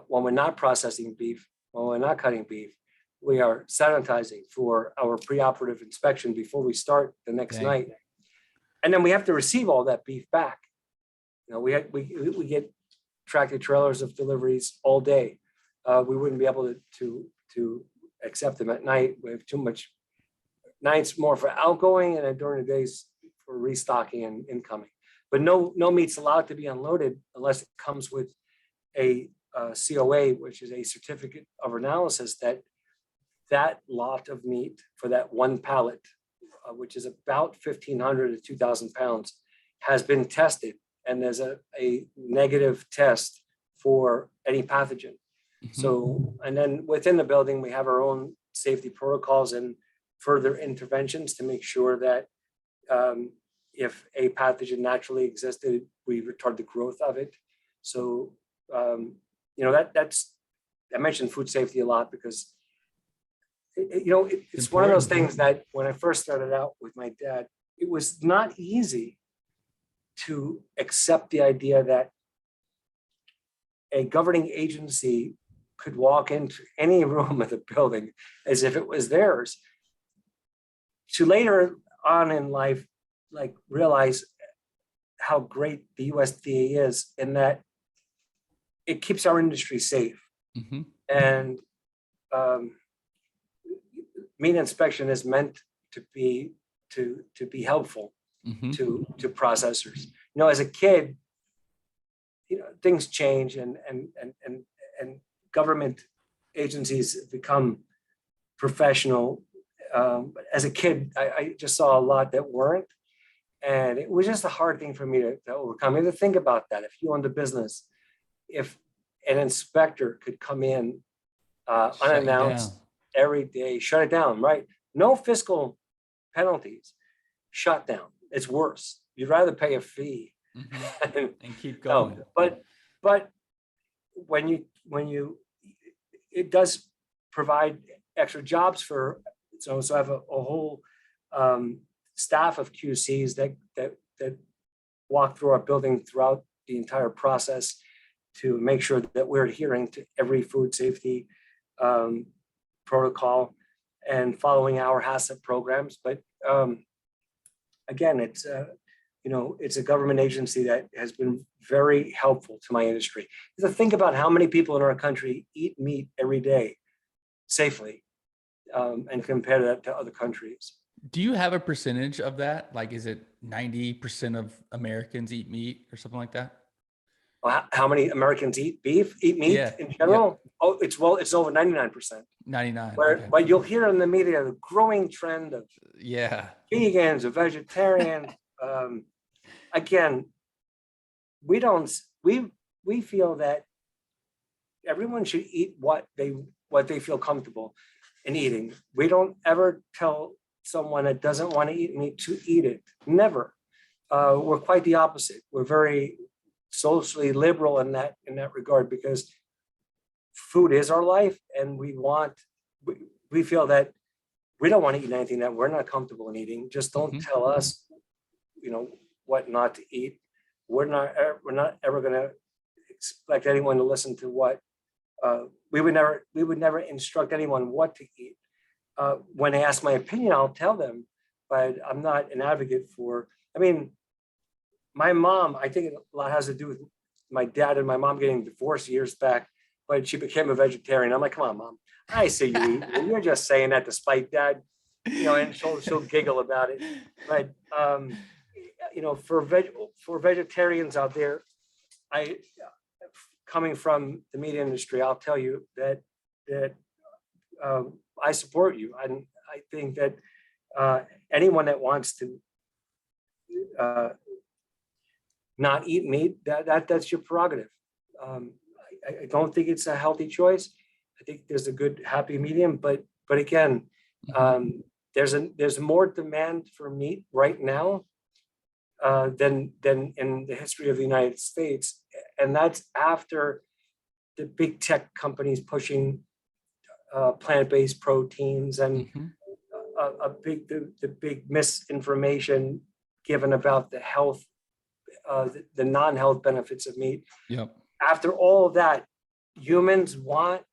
Speaker 2: when we're not processing beef, when we're not cutting beef, we are sanitizing for our preoperative inspection before we start the next night. And then we have to receive all that beef back. You know, we get tractor trailers of deliveries all day. We wouldn't be able to accept them at night. We have too much nights more for outgoing, and then during the days for restocking and incoming. But no meat's allowed to be unloaded unless it comes with a COA, which is a certificate of analysis that lot of meat for that one pallet, which is about 1,500 to 2,000 pounds, has been tested, and there's a negative test for any pathogen. So, and then within the building, we have our own safety protocols and further interventions to make sure that if a pathogen naturally existed, we retard the growth of it. So, you know, I mentioned food safety a lot because, you know, it's one of those things that when I first started out with my dad, it was not easy to accept the idea that a governing agency could walk into any room of the building as if it was theirs. To later on in life, like realize how great the USDA is in that it keeps our industry safe. And meat inspection is meant to be helpful to processors. You know, as a kid, you know, things change and government agencies become professional. But as a kid, I just saw a lot that weren't, and it was just a hard thing for me to overcome. You have to think about that. If you owned a business, if an inspector could come in unannounced every day, shut it down, right? No fiscal penalties, shut down. It's worse. You'd rather pay a fee
Speaker 1: and keep going.
Speaker 2: But when you it does provide extra jobs for, so I have a whole staff of QCs that walk through our building throughout the entire process to make sure that we're adhering to every food safety protocol and following our HACCP programs. But again, it's you know, it's a government agency that has been very helpful to my industry. To think about how many people in our country eat meat every day safely, and compare that to other countries.
Speaker 1: Do you have a percentage of that? Like, is it 90% of Americans eat meat or something like that?
Speaker 2: How many Americans eat meat in general? Oh, it's over 99%.
Speaker 1: 99.
Speaker 2: But you'll hear in the media the growing trend of vegans or vegetarians. Again, we feel that everyone should eat what they feel comfortable in eating. We don't ever tell someone that doesn't want to eat meat to eat it. Never. We're quite the opposite. We're very socially liberal in that regard, because food is our life, and we feel that we don't want to eat anything that we're not comfortable in eating. Just don't tell us, what not to eat. We're not ever going to expect anyone to listen to what we would never instruct anyone what to eat. When they ask my opinion, I'll tell them, but I'm not an advocate for. I mean, my mom, I think a lot has to do with my dad and my mom getting divorced years back, but she became a vegetarian. I'm like, come on, Mom. I see you eat. You're just saying that to spite Dad, and she'll giggle about it. But for vegetarians out there, coming from the meat industry, I'll tell you that I support you, and I think that anyone that wants to not eat meat, that's your prerogative. I don't think it's a healthy choice. I think there's a good happy medium, but again, there's more demand for meat right now than in the history of the United States, and that's after the big tech companies pushing plant-based proteins and the big misinformation given about the health, the non-health benefits of meat.
Speaker 1: Yep.
Speaker 2: After all of that, humans want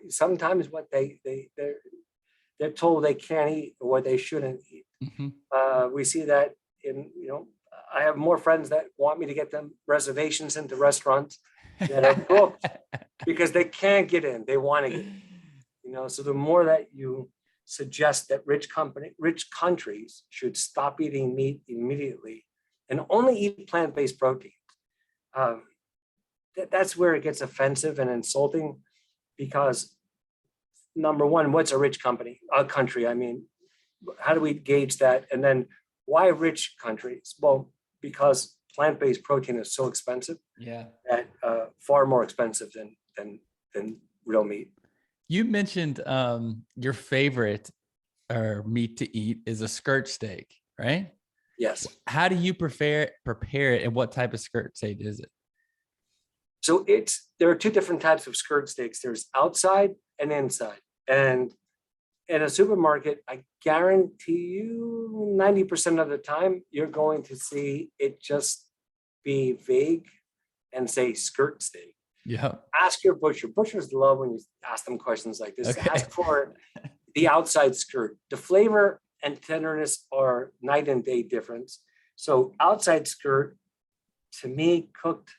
Speaker 2: sometimes what they're told they can't eat or what they shouldn't eat. We see that in, I have more friends that want me to get them reservations into restaurants that are booked because they can't get in. They want to get in. So the more that you suggest that rich countries should stop eating meat immediately and only eat plant-based proteins, that's where it gets offensive and insulting, because number one, what's a rich country? I mean, how do we gauge that? And then why rich countries? Well, because plant-based protein is so expensive.
Speaker 1: Yeah.
Speaker 2: That far more expensive than real meat.
Speaker 1: You mentioned your favorite meat to eat is a skirt steak, right?
Speaker 2: Yes.
Speaker 1: How do you prepare it, and what type of skirt steak is it?
Speaker 2: So there are two different types of skirt steaks. There's outside and inside. And in a supermarket, I guarantee you 90% of the time, you're going to see it just be vague and say skirt steak.
Speaker 1: Yeah.
Speaker 2: Ask your butcher. Butchers love when you ask them questions like this.
Speaker 1: Okay.
Speaker 2: Ask for the outside skirt. The flavor and tenderness are night and day difference. So outside skirt, to me, cooked.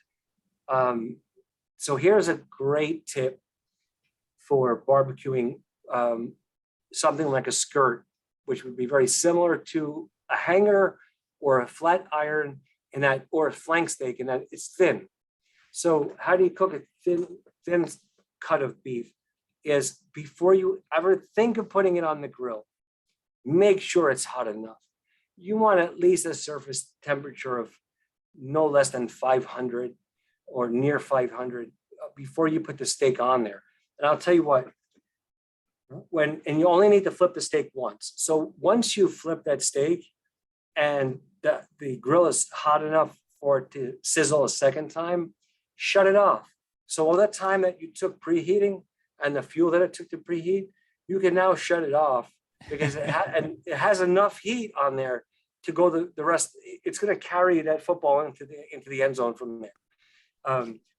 Speaker 2: So here's a great tip for barbecuing something like a skirt, which would be very similar to a hanger or a flat iron or a flank steak, in that it's thin. So how do you cook a thin cut of beef? Is before you ever think of putting it on the grill, make sure it's hot enough. You want at least a surface temperature of no less than 500 or near 500 before you put the steak on there. And I'll tell you what, and you only need to flip the steak once. So once you flip that steak and the grill is hot enough for it to sizzle a second time, shut it off. So all that time that you took preheating and the fuel that it took to preheat, you can now shut it off, because it has enough heat on there to go the rest. It's going to carry that football into the end zone from there.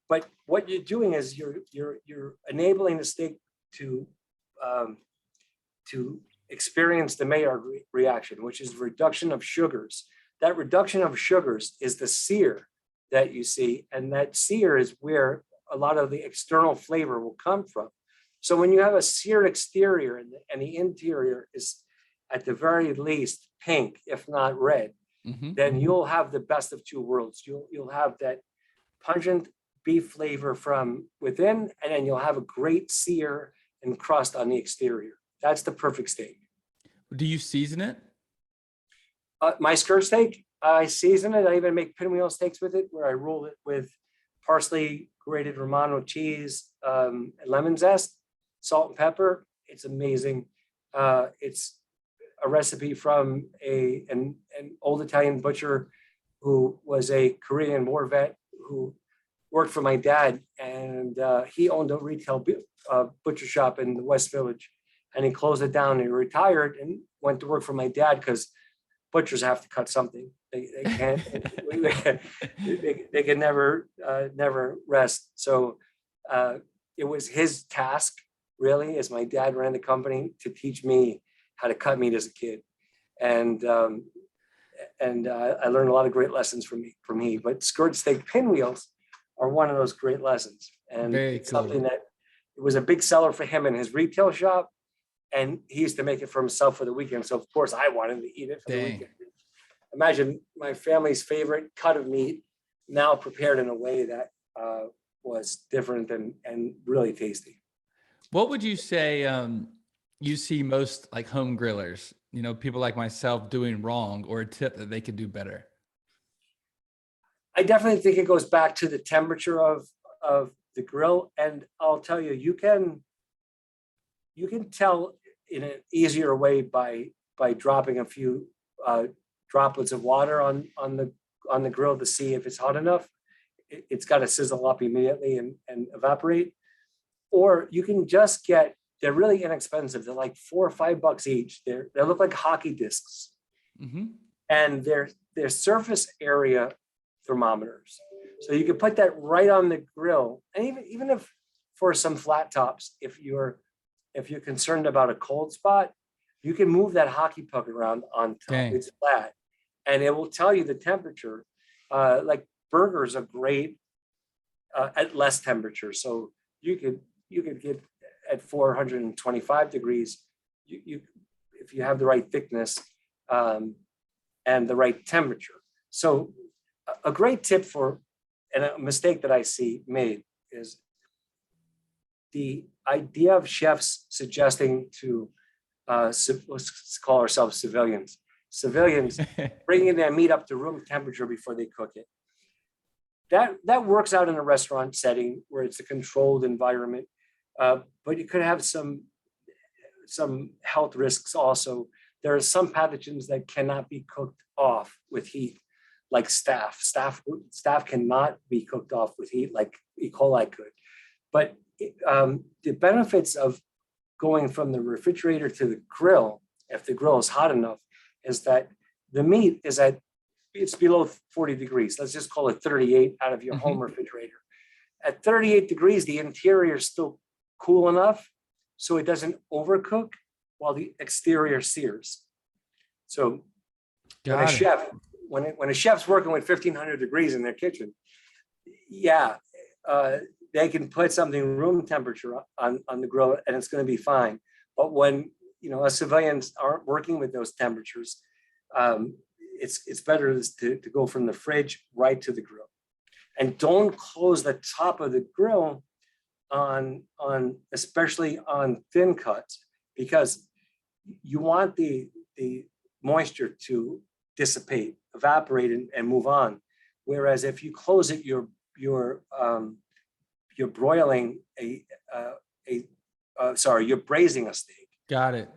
Speaker 2: But what you're doing is you're enabling the steak to experience the Maillard reaction, which is reduction of sugars. That reduction of sugars is the sear that you see, and that sear is where a lot of the external flavor will come from. So when you have a seared exterior and the interior is at the very least pink, if not red, then you'll have the best of two worlds. You'll have that pungent beef flavor from within, and then you'll have a great sear and crust on the exterior. That's the perfect steak.
Speaker 1: Do you season it?
Speaker 2: My skirt steak, I season it. I even make pinwheel steaks with it, where I roll it with parsley, grated Romano cheese, lemon zest, salt and pepper. It's amazing. It's a recipe from an old Italian butcher who was a Korean War vet who worked for my dad, and he owned a retail butcher shop in the West Village, and he closed it down. He retired and went to work for my dad because butchers have to cut something. They can't. They can never rest. So it was his task, really, as my dad ran the company, to teach me how to cut meat as a kid, and I learned a lot of great lessons from me. But skirt steak pinwheels are one of those great lessons, and
Speaker 1: Very
Speaker 2: it's
Speaker 1: cool.
Speaker 2: something that it was a big seller for him in his retail shop, and he used to make it for himself for the weekend. So of course I wanted to eat it for the weekend. Imagine my family's favorite cut of meat now prepared in a way that was different and really tasty.
Speaker 1: What would you say you see most like home grillers, people like myself doing wrong, or a tip that they could do better?
Speaker 2: I definitely think it goes back to the temperature of the grill. And I'll tell you, you can tell in an easier way by dropping a few droplets of water on the grill to see if it's hot enough. It's got to sizzle up immediately and evaporate. Or you can just get, they're really inexpensive. They're like $4 or $5 each. They look like hockey discs.
Speaker 1: Mm-hmm.
Speaker 2: And they're surface area thermometers. So you can put that right on the grill. And even if for some flat tops, if you're concerned about a cold spot, you can move that hockey puck around on top.
Speaker 1: Dang.
Speaker 2: It's flat, and it will tell you the temperature. Like burgers are great at less temperature. So you could get at 425 degrees. You if you have the right thickness and the right temperature. So a great tip and a mistake that I see made is the idea of chefs suggesting to let's call ourselves civilians bringing their meat up to room temperature before they cook it. That works out in a restaurant setting where it's a controlled environment, but you could have some health risks also. There are some pathogens that cannot be cooked off with heat, like staph. Staph cannot be cooked off with heat like E. coli could. But the benefits of going from the refrigerator to the grill, if the grill is hot enough, is that the meat is it's below 40 degrees. Let's just call it 38 out of your home refrigerator. At 38 degrees, the interior is still cool enough so it doesn't overcook while the exterior sears. So when a chef's working with 1500 degrees in their kitchen, they can put something room temperature on the grill and it's going to be fine. But when civilians aren't working with those temperatures, it's better to go from the fridge right to the grill. And don't close the top of the grill on especially on thin cuts, because you want the moisture to dissipate, evaporate, and move on. Whereas if you close it, you're broiling you're braising a steak.
Speaker 1: Got it.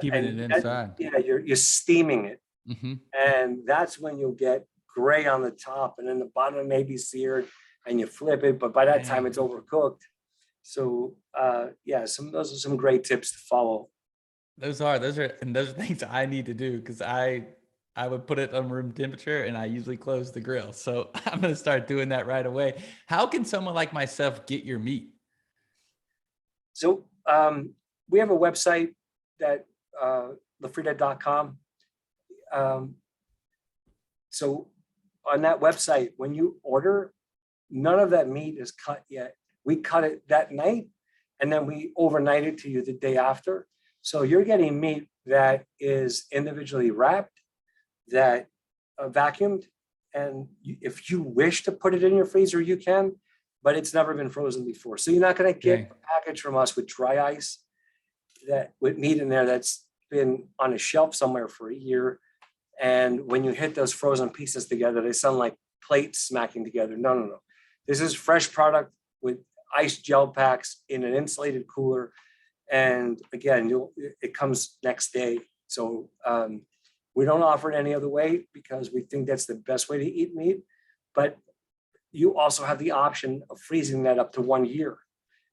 Speaker 1: Keeping it inside.
Speaker 2: You're steaming it.
Speaker 1: Mm-hmm.
Speaker 2: And that's when you'll get gray on the top, and then the bottom may be seared, and you flip it, but by that time it's overcooked. So those are some great tips to follow.
Speaker 1: Those are things I need to do, because I would put it on room temperature and I usually close the grill. So I'm going to start doing that right away. How can someone like myself get your meat?
Speaker 2: So we have a website that LaFrieda.com. So on that website, when you order, none of that meat is cut yet. We cut it that night, and then we overnight it to you the day after. So you're getting meat that is individually wrapped, that vacuumed, and if you wish to put it in your freezer, you can, but it's never been frozen before. So you're not going to get a package from us with dry ice with meat in there that's been on a shelf somewhere for a year. And when you hit those frozen pieces together, they sound like plates smacking together. No. This is fresh product with ice gel packs in an insulated cooler. And again, it comes next day. So we don't offer it any other way because we think that's the best way to eat meat. But you also have the option of freezing that up to 1 year.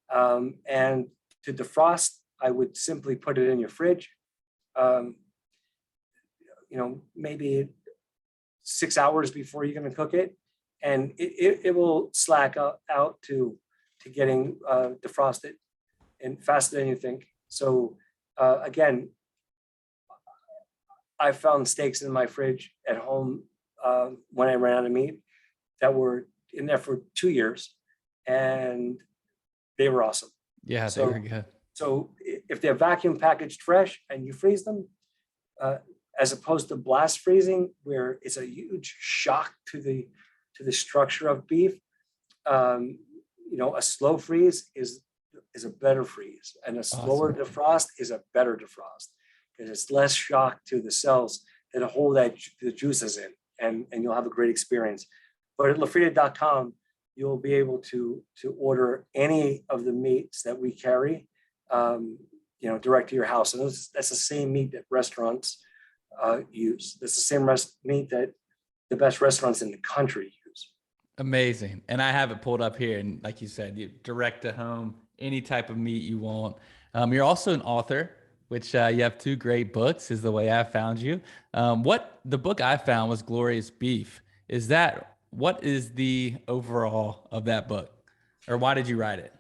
Speaker 2: And to defrost, I would simply put it in your fridge. maybe 6 hours before you're going to cook it, and it will slack out to getting defrosted and faster than you think. So again, I found steaks in my fridge at home when I ran out of meat that were in there for 2 years, and they were awesome.
Speaker 1: Yeah, they were good.
Speaker 2: So if they're vacuum packaged fresh and you freeze them, as opposed to blast freezing, where it's a huge shock to the structure of beef, a slow freeze is a better freeze, and a slower defrost is a better defrost, because it's less shock to the cells that hold the juices in, and you'll have a great experience. But at LaFrieda.com, you'll be able to order any of the meats that we carry, direct to your house. And that's the same meat that restaurants use. That's the same meat that the best restaurants in the country use.
Speaker 1: Amazing. And I have it pulled up here. And like you said, you direct to home, any type of meat you want. You're also an author, which you have 2 great books, is the way I found you. What the book I found was Glorious Beef. What is the overall of that book, or why did you write it?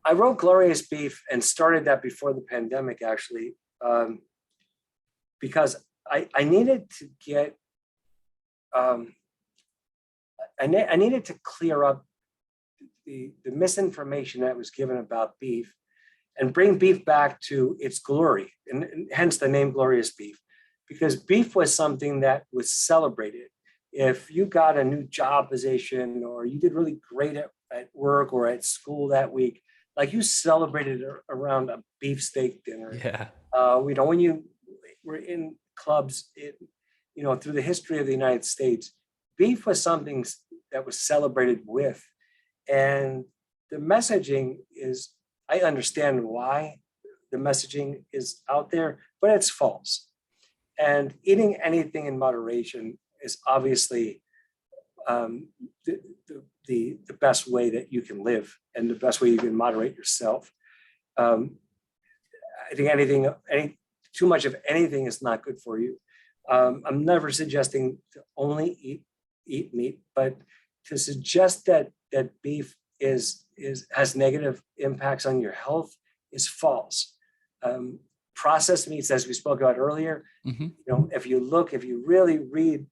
Speaker 2: I wrote Glorious Beef and started that before the pandemic, actually, because I needed to get, I needed to clear up the misinformation that was given about beef and bring beef back to its glory, and hence the name Glorious Beef, because beef was something that was celebrated. If you got a new job position, or you did really great at work or at school that week, like, you celebrated around a beefsteak dinner.
Speaker 1: Yeah.
Speaker 2: When you were in clubs, through the history of the United States, beef was something that was celebrated with. And the messaging is, I understand why the messaging is out there, but it's false. And eating anything in moderation is obviously the best way that you can live, and the best way you can moderate yourself. I think too much of anything is not good for you. I'm never suggesting to only eat meat, but to suggest that beef has negative impacts on your health is false. Processed meats, as we spoke about earlier, if you really read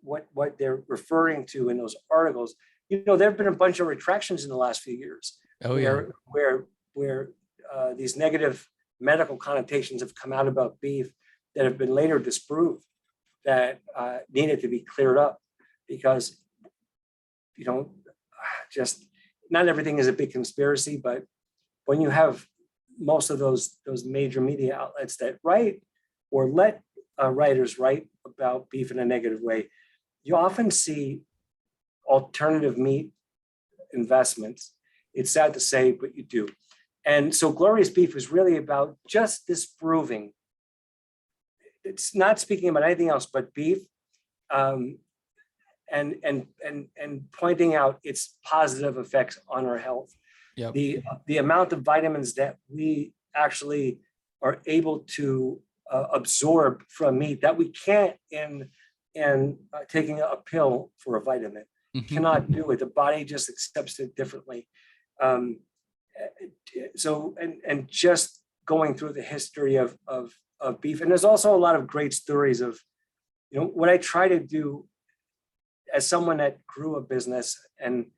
Speaker 2: what they're referring to in those articles, there have been a bunch of retractions in the last few years. Where these negative medical connotations have come out about beef that have been later disproved, that needed to be cleared up, because just not everything is a big conspiracy. But when you have most of those major media outlets that write or let writers write about beef in a negative way, you often see alternative meat investments. It's sad to say, but you do. And so Glorious Beef is really about just disproving. It's not speaking about anything else but beef, and pointing out its positive effects on our health.
Speaker 1: Yep.
Speaker 2: The amount of vitamins that we actually are able to absorb from meat that we can't in taking a pill for a vitamin. Cannot do it. The body just accepts it differently. So just going through the history of beef, and there's also a lot of great stories of, what I try to do as someone that grew a business, and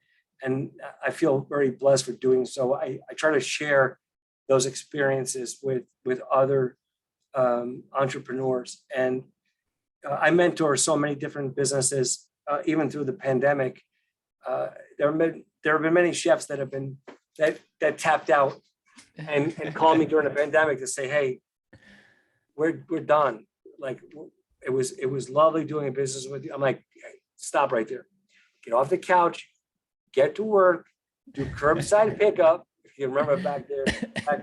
Speaker 2: I feel very blessed for doing so. I try to share those experiences with other entrepreneurs, and I mentor so many different businesses, even through the pandemic. There have been many chefs that have been that tapped out and called me during the pandemic to say, "Hey, we're done. Like, it was lovely doing a business with you." I'm like, hey, stop right there. Get off the couch, get to work, do curbside pickup. If you remember back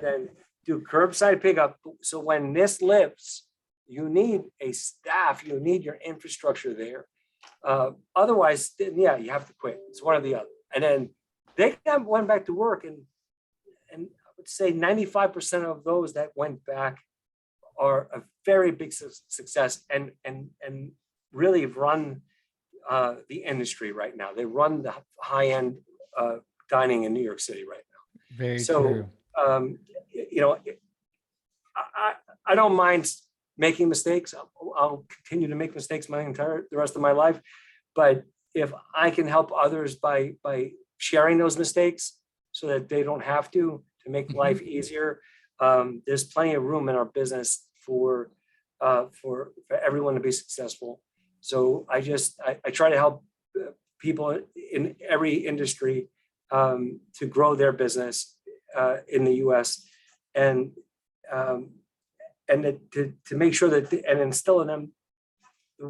Speaker 2: then, do curbside pickup. So when this lifts, you need a staff, you need your infrastructure there. Otherwise, yeah, you have to quit. It's one or the other. And then they went back to work, and I would say 95% of those that went back are a very big success and really run the industry right now. They run the high-end dining in New York City right now.
Speaker 1: Very
Speaker 2: So,
Speaker 1: true.
Speaker 2: you know, I don't mind making mistakes. I'll continue to make mistakes the rest of my life. But if I can help others by sharing those mistakes so that they don't have to make life easier, there's plenty of room in our business for everyone to be successful. So I try to help people in every industry to grow their business in the U.S. and to make sure that and instill in them the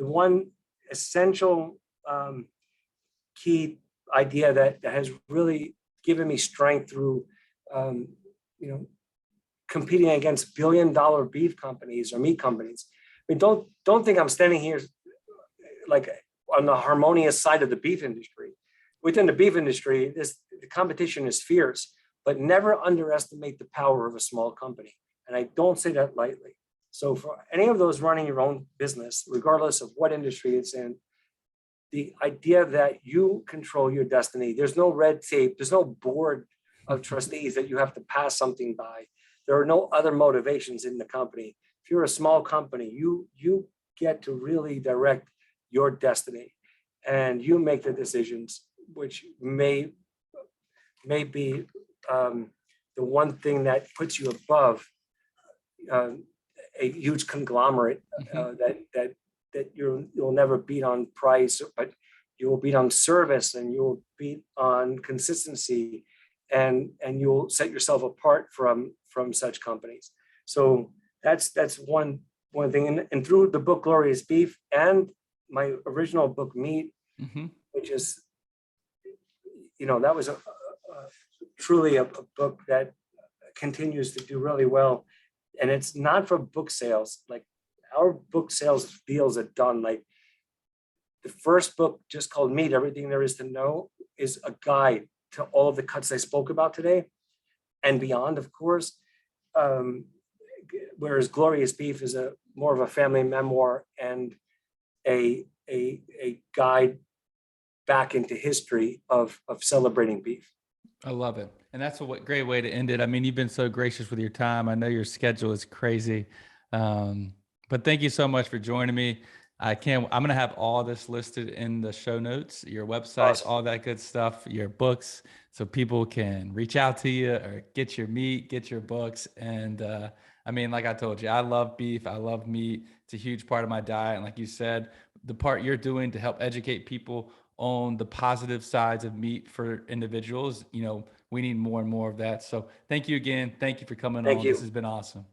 Speaker 2: one essential key idea that has really given me strength through competing against billion-dollar beef companies or meat companies. I mean, don't think I'm standing here like on the harmonious side of the beef industry. Within the beef industry, the competition is fierce, but never underestimate the power of a small company. And I don't say that lightly. So for any of those running your own business, regardless of what industry it's in, the idea that you control your destiny, there's no red tape, there's no board of trustees that you have to pass something by. There are no other motivations in the company. If you're a small company, you get to really direct your destiny and you make the decisions, which may be the one thing that puts you above a huge conglomerate that you'll never beat on price, but you will beat on service and you will beat on consistency, and you'll set yourself apart from such companies. So that's one thing. And through the book Glorious Beef and my original book Meat, which is, that was truly a book that continues to do really well. And it's not for book sales. Like our book sales deals are done. Like the first book, just called Meat, Everything There Is to Know, is a guide to all of the cuts I spoke about today and beyond, of course. Whereas Glorious Beef is more of a family memoir and a guide back into history of celebrating beef.
Speaker 1: I love it. And that's a great way to end it. I mean, you've been so gracious with your time. I know your schedule is crazy. But thank you so much for joining me. I'm going to have all this listed in the show notes, your website,
Speaker 2: Awesome.
Speaker 1: all that good stuff, your books, so people can reach out to you or get your meat, get your books. And I mean, like I told you, I love beef. I love meat. It's a huge part of my diet. And like you said, the part you're doing to help educate people on the positive sides of meat for individuals, we need more and more of that. So thank you again. Thank you for coming on.
Speaker 2: Thank you.
Speaker 1: This has been awesome.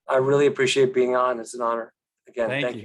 Speaker 2: I really appreciate being on. It's an honor. Again,
Speaker 1: Thank you.